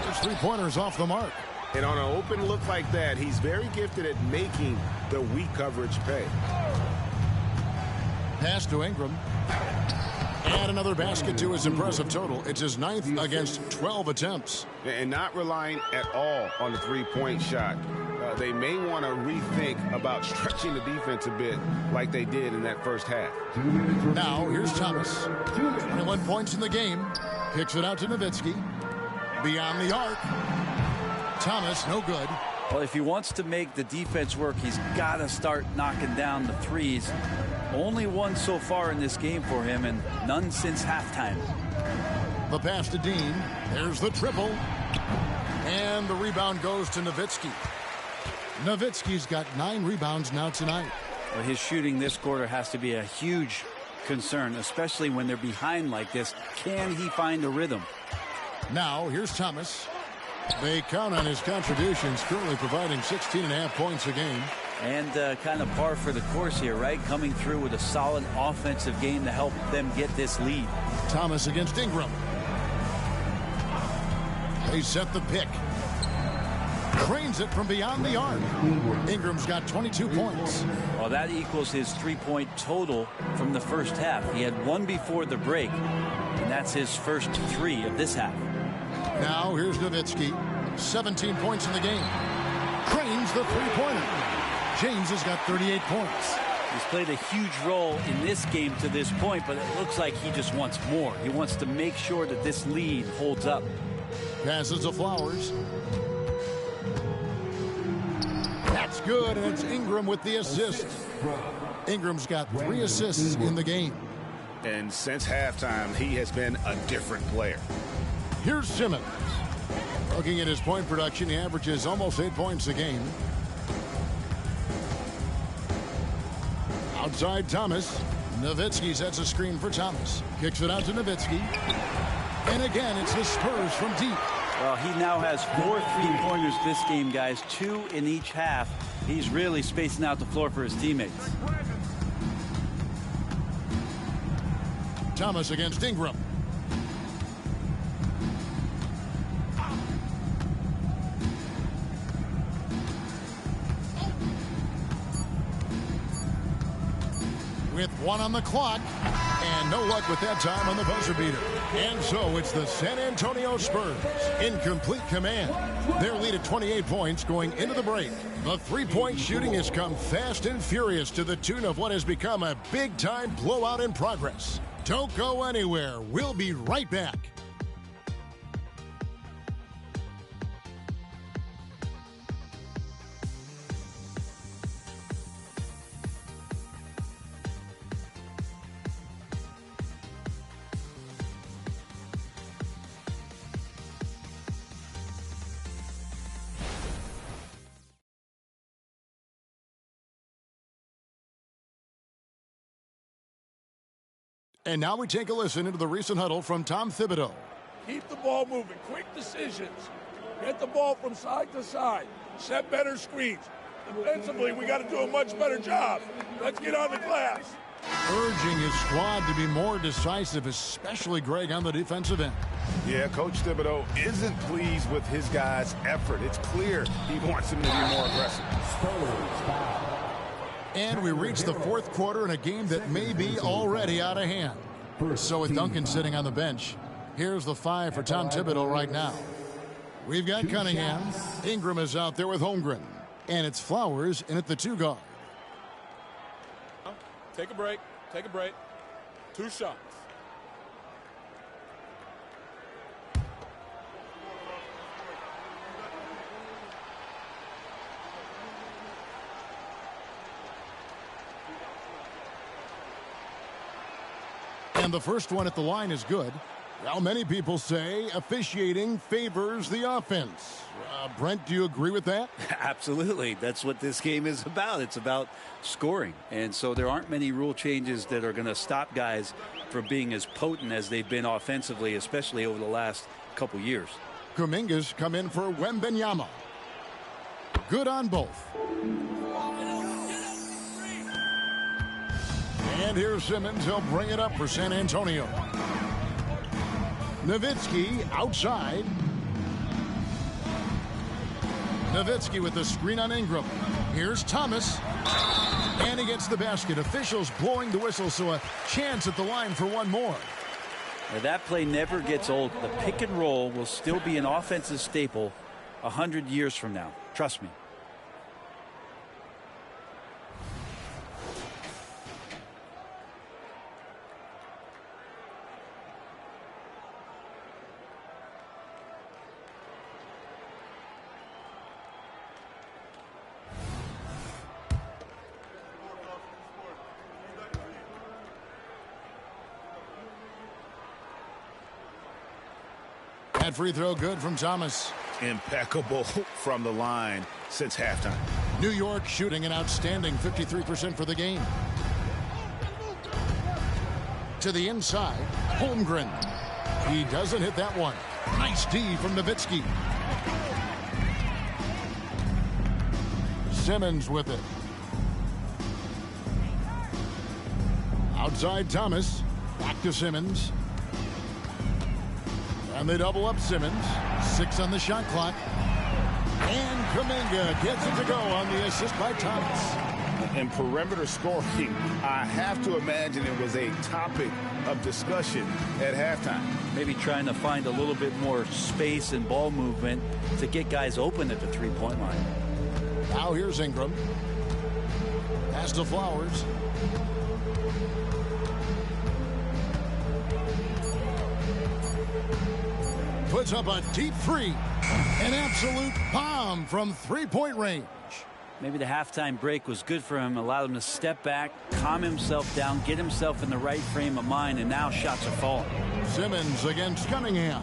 His three-pointers off the mark. And on an open look like that, he's very gifted at making the weak coverage pay. Pass to Ingram. And another basket to his impressive total. It's his 9th against 12 attempts. And not relying at all on the three-point shot. They may want to rethink about stretching the defense a bit like they did in that first half. Now, here's Thomas. 21 points in the game. Kicks it out to Nowitzki. Beyond the arc. Thomas, no good. Well, if he wants to make the defense work, he's got to start knocking down the threes. Only one so far in this game for him, and none since halftime. The pass to Dean. There's the triple. And the rebound goes to Nowitzki. Nowitzki's got 9 rebounds now tonight. Well, his shooting this quarter has to be a huge concern, especially when they're behind like this. Can he find a rhythm? Now, here's Thomas. They count on his contributions, currently providing 16.5 points a game. And kind of par for the course here, right? Coming through with a solid offensive game to help them get this lead. Thomas against Ingram. They set the pick. Trains it from beyond the arc. Ingram's got 22 points. Well, that equals his three-point total from the first half. He had one before the break, and that's his first 3 of this half. Now, here's Nowitzki. 17 points in the game. Trains the three-pointer. James has got 38 points. He's played a huge role in this game to this point, but it looks like he just wants more. He wants to make sure that this lead holds up. Passes to Flowers. That's good, and it's Ingram with the assist. Ingram's got 3 assists in the game. And since halftime, he has been a different player. Here's Simmons. Looking at his point production, he averages almost 8 points a game. Outside Thomas. Nowitzki sets a screen for Thomas. Kicks it out to Nowitzki. And again, it's the Spurs from deep. Well, he now has 4 three-pointers this game, guys. 2 in each half. He's really spacing out the floor for his teammates. Thomas against Ingram. With 1 on the clock, and no luck with that time on the buzzer beater. And so it's the San Antonio Spurs in complete command. Their lead at 28 points going into the break. The three-point shooting has come fast and furious to the tune of what has become a big-time blowout in progress. Don't go anywhere. We'll be right back. And now we take a listen into the recent huddle from Tom Thibodeau. Keep the ball moving. Quick decisions. Get the ball from side to side. Set better screens. Defensively, we got to do a much better job. Let's get on the glass. Urging his squad to be more decisive, especially Greg on the defensive end. Yeah, Coach Thibodeau isn't pleased with his guys' effort. It's clear he wants them to be more aggressive. And we reach the fourth quarter in a game that may be already out of hand. So with Duncan sitting on the bench, here's the 5 for Tom Thibodeau right now. We've got Cunningham. Ingram is out there with Holmgren. And it's Flowers in at the 2 guard. Take a break. Take a break. 2 shots. And the first one at the line is good. Well, many people say officiating favors the offense. Brent, do you agree with that? Absolutely. That's what this game is about. It's about scoring. And so there aren't many rule changes that are going to stop guys from being as potent as they've been offensively, especially over the last couple years. Kuminga's come in for Wembanyama. Good on both. And here's Simmons. He'll bring it up for San Antonio. Nowitzki outside. Nowitzki with the screen on Ingram. Here's Thomas. And he gets the basket. Officials blowing the whistle, so a chance at the line for one more. Now, that play never gets old. The pick and roll will still be an offensive staple 100 years from now. Trust me. That free throw good from Thomas. Impeccable from the line since halftime. New York shooting an outstanding 53% for the game. To the inside, Holmgren. He doesn't hit that one. Nice D from Nowitzki. Simmons with it. Outside Thomas. Back to Simmons. And they double up Simmons. 6 on the shot clock. And Kuminga gets it to go on the assist by Thomas. In perimeter scoring, I have to imagine it was a topic of discussion at halftime. Maybe trying to find a little bit more space and ball movement to get guys open at the three-point line. Now here's Ingram. Pass to Flowers. Puts up a deep three. An absolute bomb from three-point range. Maybe the halftime break was good for him, allowed him to step back, calm himself down, get himself in the right frame of mind, and now shots are falling. Simmons against Cunningham.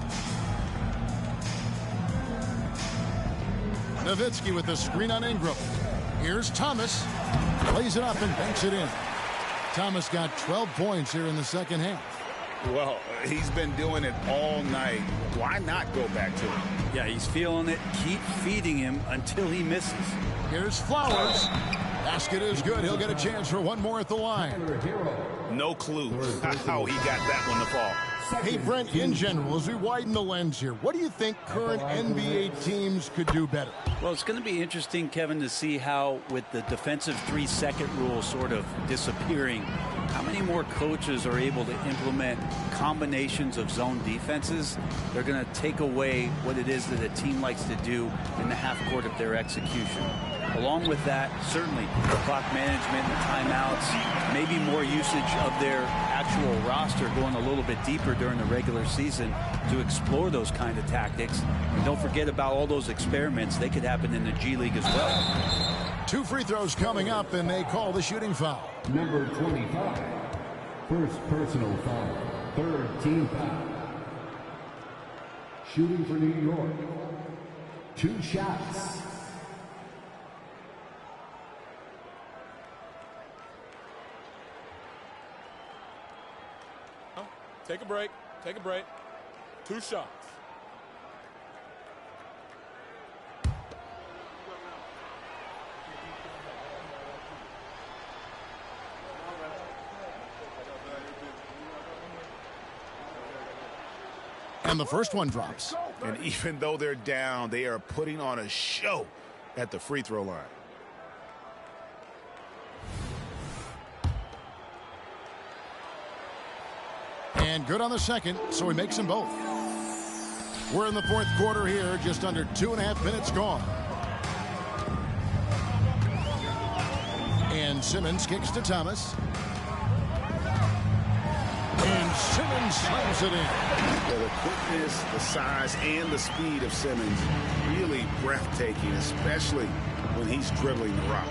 Nowitzki with the screen on Ingram. Here's Thomas. Plays it up and banks it in. Thomas got 12 points here in the second half. Well, he's been doing it all night. Why not go back to it? Yeah, he's feeling it. Keep feeding him until he misses. Here's Flowers. Basket is good. He'll get a chance for one more at the line. No clue how he got that one to fall. Hey, Brent, in general, as we widen the lens here, what do you think current NBA teams could do better? Well, it's going to be interesting, Kevin, to see how, with the defensive 3-second rule sort of disappearing, how many more coaches are able to implement combinations of zone defenses. They're going to take away what it is that a team likes to do in the half court of their execution. Along with that, certainly the clock management and the timeouts, maybe more usage of their actual roster going a little bit deeper during the regular season to explore those kind of tactics. And don't forget about all those experiments. They could happen in the G League as well. 2 free throws coming up, and they call the shooting foul. Number 25. First personal foul. Third team foul. Shooting for New York. 2 shots. Take a break. Take a break. 2 shots. And the first one drops. And even though they're down, they are putting on a show at the free throw line. And good on the second, so he makes them both. We're in the fourth quarter here, just under 2.5 minutes gone. And Simmons kicks to Thomas. And Simmons slams it in. Yeah, the quickness, the size, and the speed of Simmons really breathtaking, especially when he's dribbling the rock.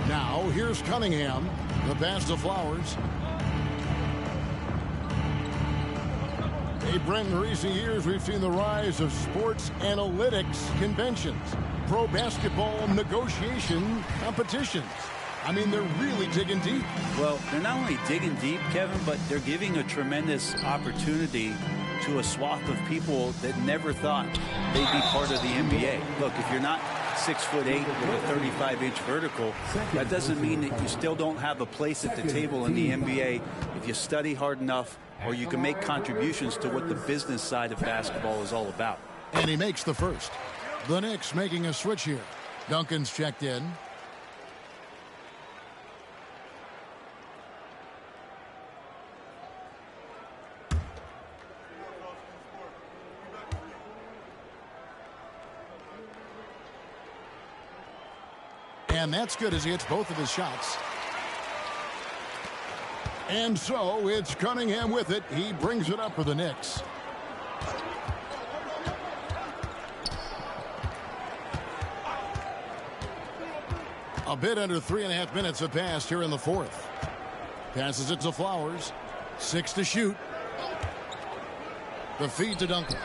Now, here's Cunningham. The pass to Flowers. Hey, Brent, in recent years, we've seen the rise of sports analytics conventions, pro basketball negotiation competitions. I mean, they're really digging deep. Well, they're not only digging deep, Kevin, but they're giving a tremendous opportunity to a swath of people that never thought they'd be part of the NBA. Look, if you're not 6'8" with a 35-inch vertical, that doesn't mean that you still don't have a place at the table in the NBA if you study hard enough, or you can make contributions to what the business side of basketball is all about. And he makes the first. The Knicks making a switch here. Duncan's checked in. And that's good as he hits both of his shots. And so it's Cunningham with it. He brings it up for the Knicks. A bit under 3.5 minutes have passed here in the fourth. Passes it to Flowers. 6 to shoot. The feed to Duncan.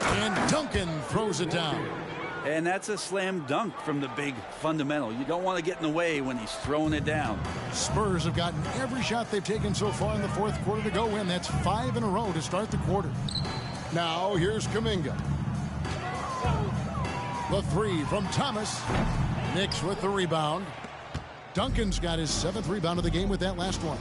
And Duncan throws it down. And that's a slam dunk from the big fundamental. You don't want to get in the way when he's throwing it down. Spurs have gotten every shot they've taken so far in the fourth quarter to go in. That's 5 in a row to start the quarter. Now here's Kuminga. The three from Thomas. Knicks with the rebound. Duncan's got his 7th rebound of the game with that last one.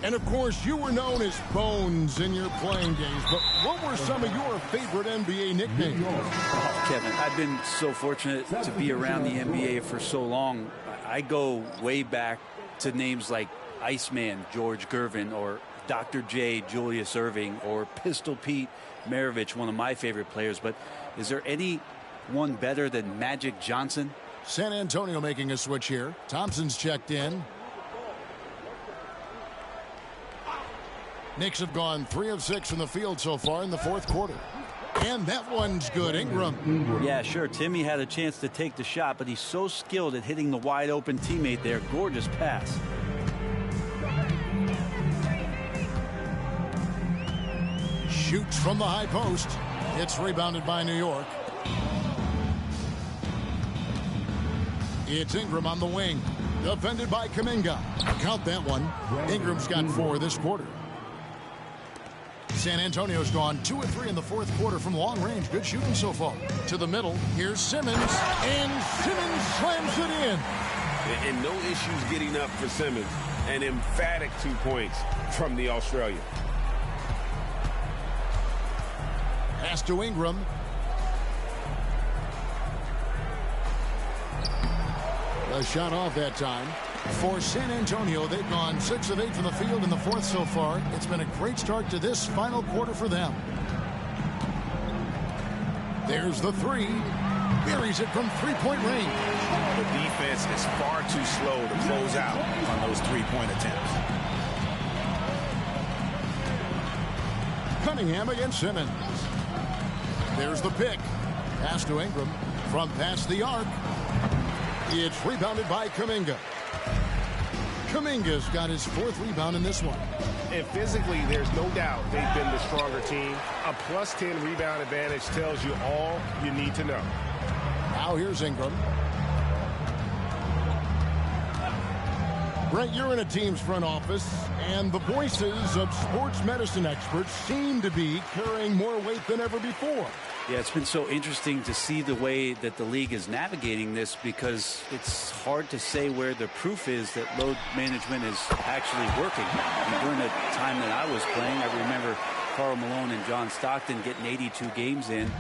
And, of course, you were known as Bones in your playing days, but what were some of your favorite NBA nicknames? Oh, Kevin, I've been so fortunate to be around the NBA for so long. I go way back to names like Iceman, George Gervin, or Dr. J, Julius Erving, or Pistol Pete Maravich, one of my favorite players. But is there any one better than Magic Johnson? San Antonio making a switch here. Thompson's checked in. Knicks have gone 3 of 6 from the field so far in the fourth quarter. And that one's good. Ingram. Yeah, sure. Timmy had a chance to take the shot, but he's so skilled at hitting the wide open teammate there. Gorgeous pass. Shoots from the high post. It's rebounded by New York. It's Ingram on the wing. Defended by Kuminga. Count that one. Ingram's got 4 this quarter. San Antonio's gone 2 of 3 in the fourth quarter from long range. Good shooting so far. To the middle. Here's Simmons. And Simmons slams it in. And no issues getting up for Simmons. An emphatic 2 points from the Australian. Pass to Ingram. A shot off that time. For San Antonio, they've gone 6 of 8 from the field in the fourth so far. It's been a great start to this final quarter for them. There's the three. Buries it from three-point range. The defense is far too slow to close out on those three-point attempts. Cunningham against Simmons. There's the pick. Pass to Ingram from past the arc. It's rebounded by Kuminga. Kuminga's got his 4th rebound in this one. And physically, there's no doubt they've been the stronger team. A +10 rebound advantage tells you all you need to know. Now here's Ingram. Brent, you're in a team's front office, and the voices of sports medicine experts seem to be carrying more weight than ever before. Yeah, it's been so interesting to see the way that the league is navigating this, because it's hard to say where the proof is that load management is actually working. And during the time that I was playing, I remember Karl Malone and John Stockton getting 82 games in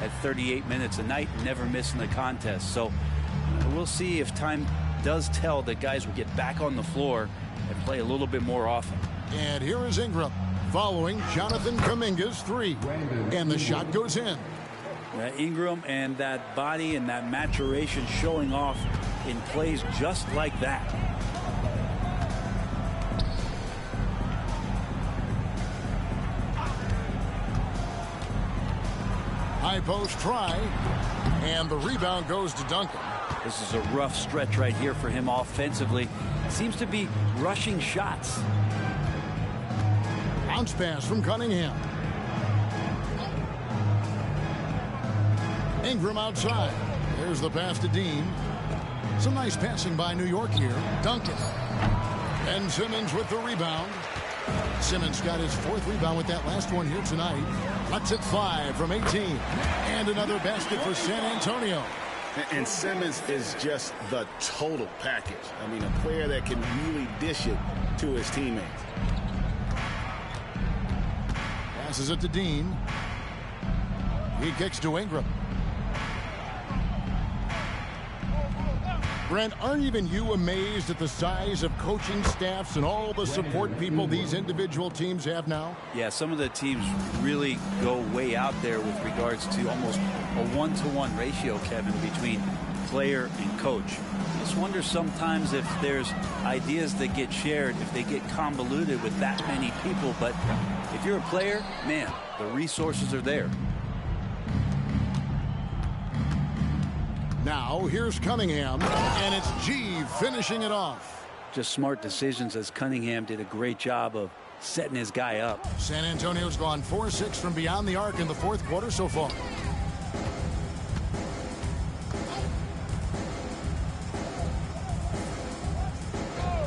at 38 minutes a night, never missing the contest. So we'll see if time does tell that guys will get back on the floor and play a little bit more often. And here is Ingram following Jonathan Kuminga's 3. And the shot goes in. Ingram and that body and that maturation showing off in plays just like that. High post try. And the rebound goes to Duncan. This is a rough stretch right here for him offensively. Seems to be rushing shots. Bounce pass from Cunningham. Ingram outside. There's the pass to Dean. Some nice passing by New York here. Duncan. And Simmons with the rebound. Simmons got his 4th rebound with that last one here tonight. Lets it fly from 18. And another basket for San Antonio. And Simmons is just the total package. I mean, a player that can really dish it to his teammates. Passes it to Dean. He kicks to Ingram. Brent, aren't even you amazed at the size of coaching staffs and all the support people these individual teams have now? Yeah, some of the teams really go way out there with regards to almost a 1-to-1 ratio, Kevin, between player and coach. I just wonder sometimes if there's ideas that get shared, if they get convoluted with that many people. But if you're a player, man, the resources are there. Now, here's Cunningham, and it's G finishing it off. Just smart decisions, as Cunningham did a great job of setting his guy up. San Antonio's gone 4-6 from beyond the arc in the 4th quarter so far.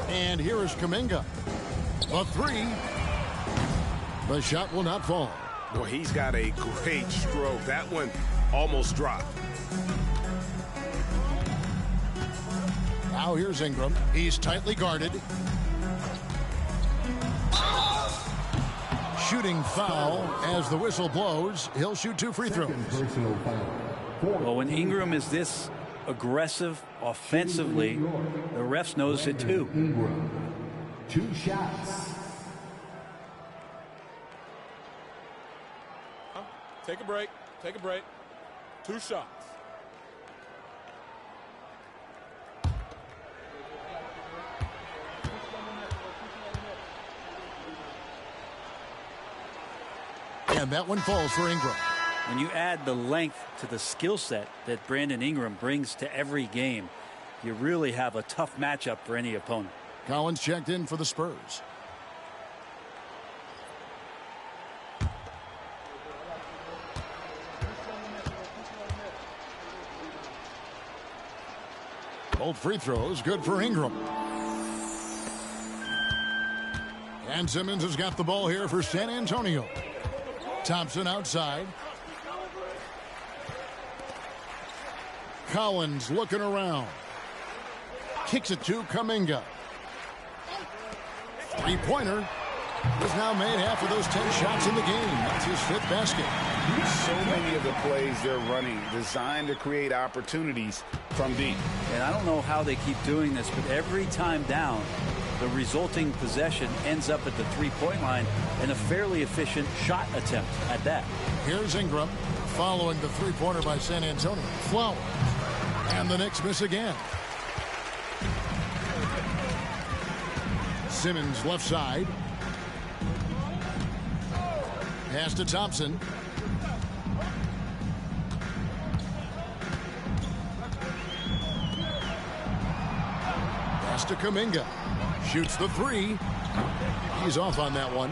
And here is Kuminga. The 3. The shot will not fall. Well, he's got a great stroke. That one almost dropped. Now here's Ingram. He's tightly guarded. Shooting foul as the whistle blows. He'll shoot 2 free throws. Well, when Ingram is this aggressive offensively, the refs notice it too. Ingram, 2 shots. Take a break. Take a break. 2 shots. And that one falls for Ingram. When you add the length to the skill set that Brandon Ingram brings to every game, you really have a tough matchup for any opponent. Collins checked in for the Spurs. Both free throws good for Ingram. And Simmons has got the ball here for San Antonio. Thompson outside. Collins looking around. Kicks it to Kuminga. 3-pointer. He's now made half of those 10 shots in the game. That's his 5th basket. So many of the plays they're running designed to create opportunities from deep. And I don't know how they keep doing this, but every time down, the resulting possession ends up at the 3-point line, and a fairly efficient shot attempt at that. Here's Ingram following the 3-pointer by San Antonio. Flowers. And the Knicks miss again. Simmons left side. Pass to Thompson. Pass to Kuminga. Shoots the 3. He's off on that one.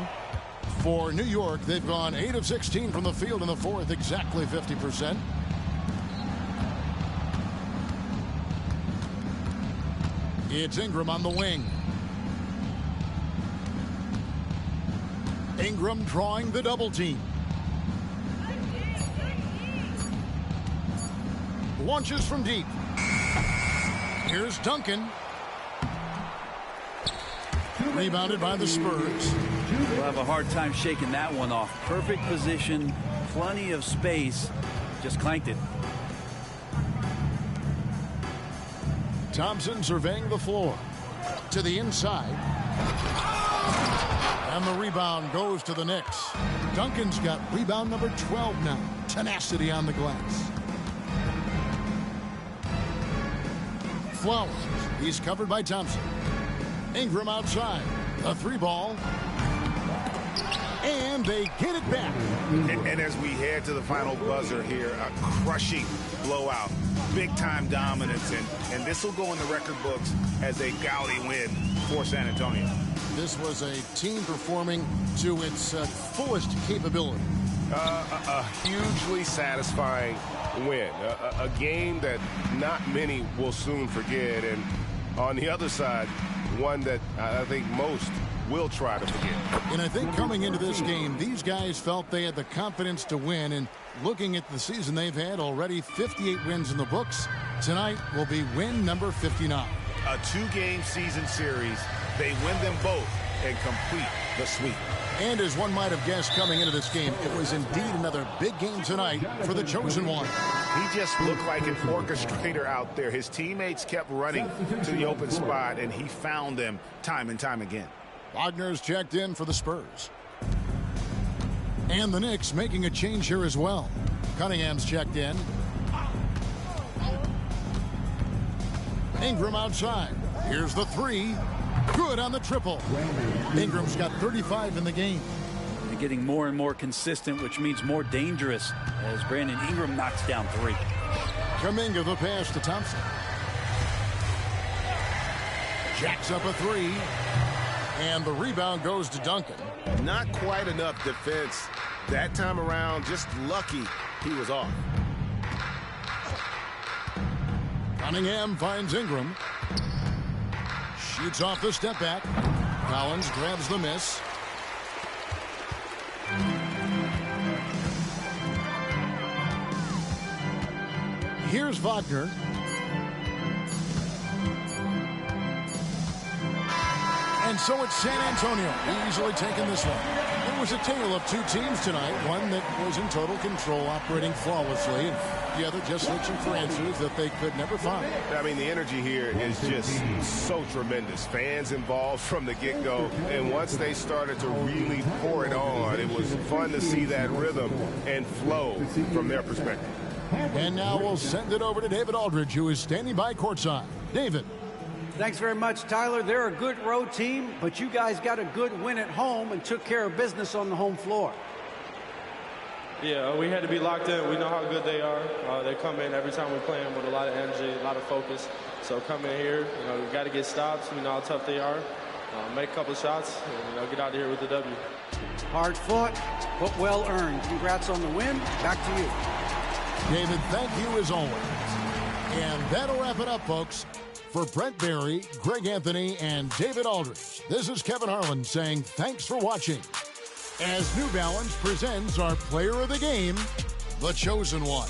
For New York, they've gone 8 of 16 from the field in the 4th, exactly 50%. It's Ingram on the wing. Ingram drawing the double team. Launches from deep. Here's Duncan. Rebounded by the Spurs. We'll have a hard time shaking that one off. Perfect position, plenty of space, just clanked it. Thompson surveying the floor. To the inside. And the rebound goes to the Knicks. Duncan's got rebound number 12 now. Tenacity on the glass. Flowers. He's covered by Thompson. Ingram outside. A 3-ball. And they get it back. And as we head to the final buzzer here, a crushing blowout. Big-time dominance. And this will go in the record books as a gaudy win for San Antonio. This was a team performing to its fullest capability. A hugely satisfying win. A game that not many will soon forget. And on the other side, one that I think most will try to forget. And I think coming into this game, these guys felt they had the confidence to win. And looking at the season they've had, already 58 wins in the books. Tonight will be win number 59. A 2-game season series. They win them both and complete the sweep. And as one might have guessed coming into this game, it was indeed another big game tonight for the chosen one. He just looked like an orchestrator out there. His teammates kept running to the open spot, and he found them time and time again. Wagner's checked in for the Spurs. And the Knicks making a change here as well. Cunningham's checked in. Ingram outside. Here's the three. Good on the triple. Ingram's got 35 in the game. They're getting more and more consistent, which means more dangerous as Brandon Ingram knocks down 3. Kuminga the pass to Thompson. Jacks up a 3. And the rebound goes to Duncan. Not quite enough defense that time around. Just lucky he was off. Cunningham finds Ingram. Shoots off the step back. Collins grabs the miss. Here's Wagner. And so it's San Antonio easily taking this one. It was a tale of 2 teams tonight. One that was in total control, operating flawlessly, and the other just searching for answers that they could never find. I mean, the energy here is just so tremendous. Fans involved from the get-go, and once they started to really pour it on, it was fun to see that rhythm and flow from their perspective. And now we'll send it over to David Aldridge, who is standing by courtside. David. Thanks very much, Tyler. They're a good road team, but you guys got a good win at home and took care of business on the home floor. Yeah, we had to be locked in. We know how good they are. They come in every time we play them with a lot of energy, a lot of focus. So come in here, we got to get stops. We know how tough they are. Make a couple of shots and get out of here with the W. Hard fought, but well earned. Congrats on the win. Back to you. David, thank you as always. And that'll wrap it up, folks. For Brent Barry, Greg Anthony, and David Aldridge, this is Kevin Harlan saying thanks for watching. As New Balance presents our player of the game, the chosen one.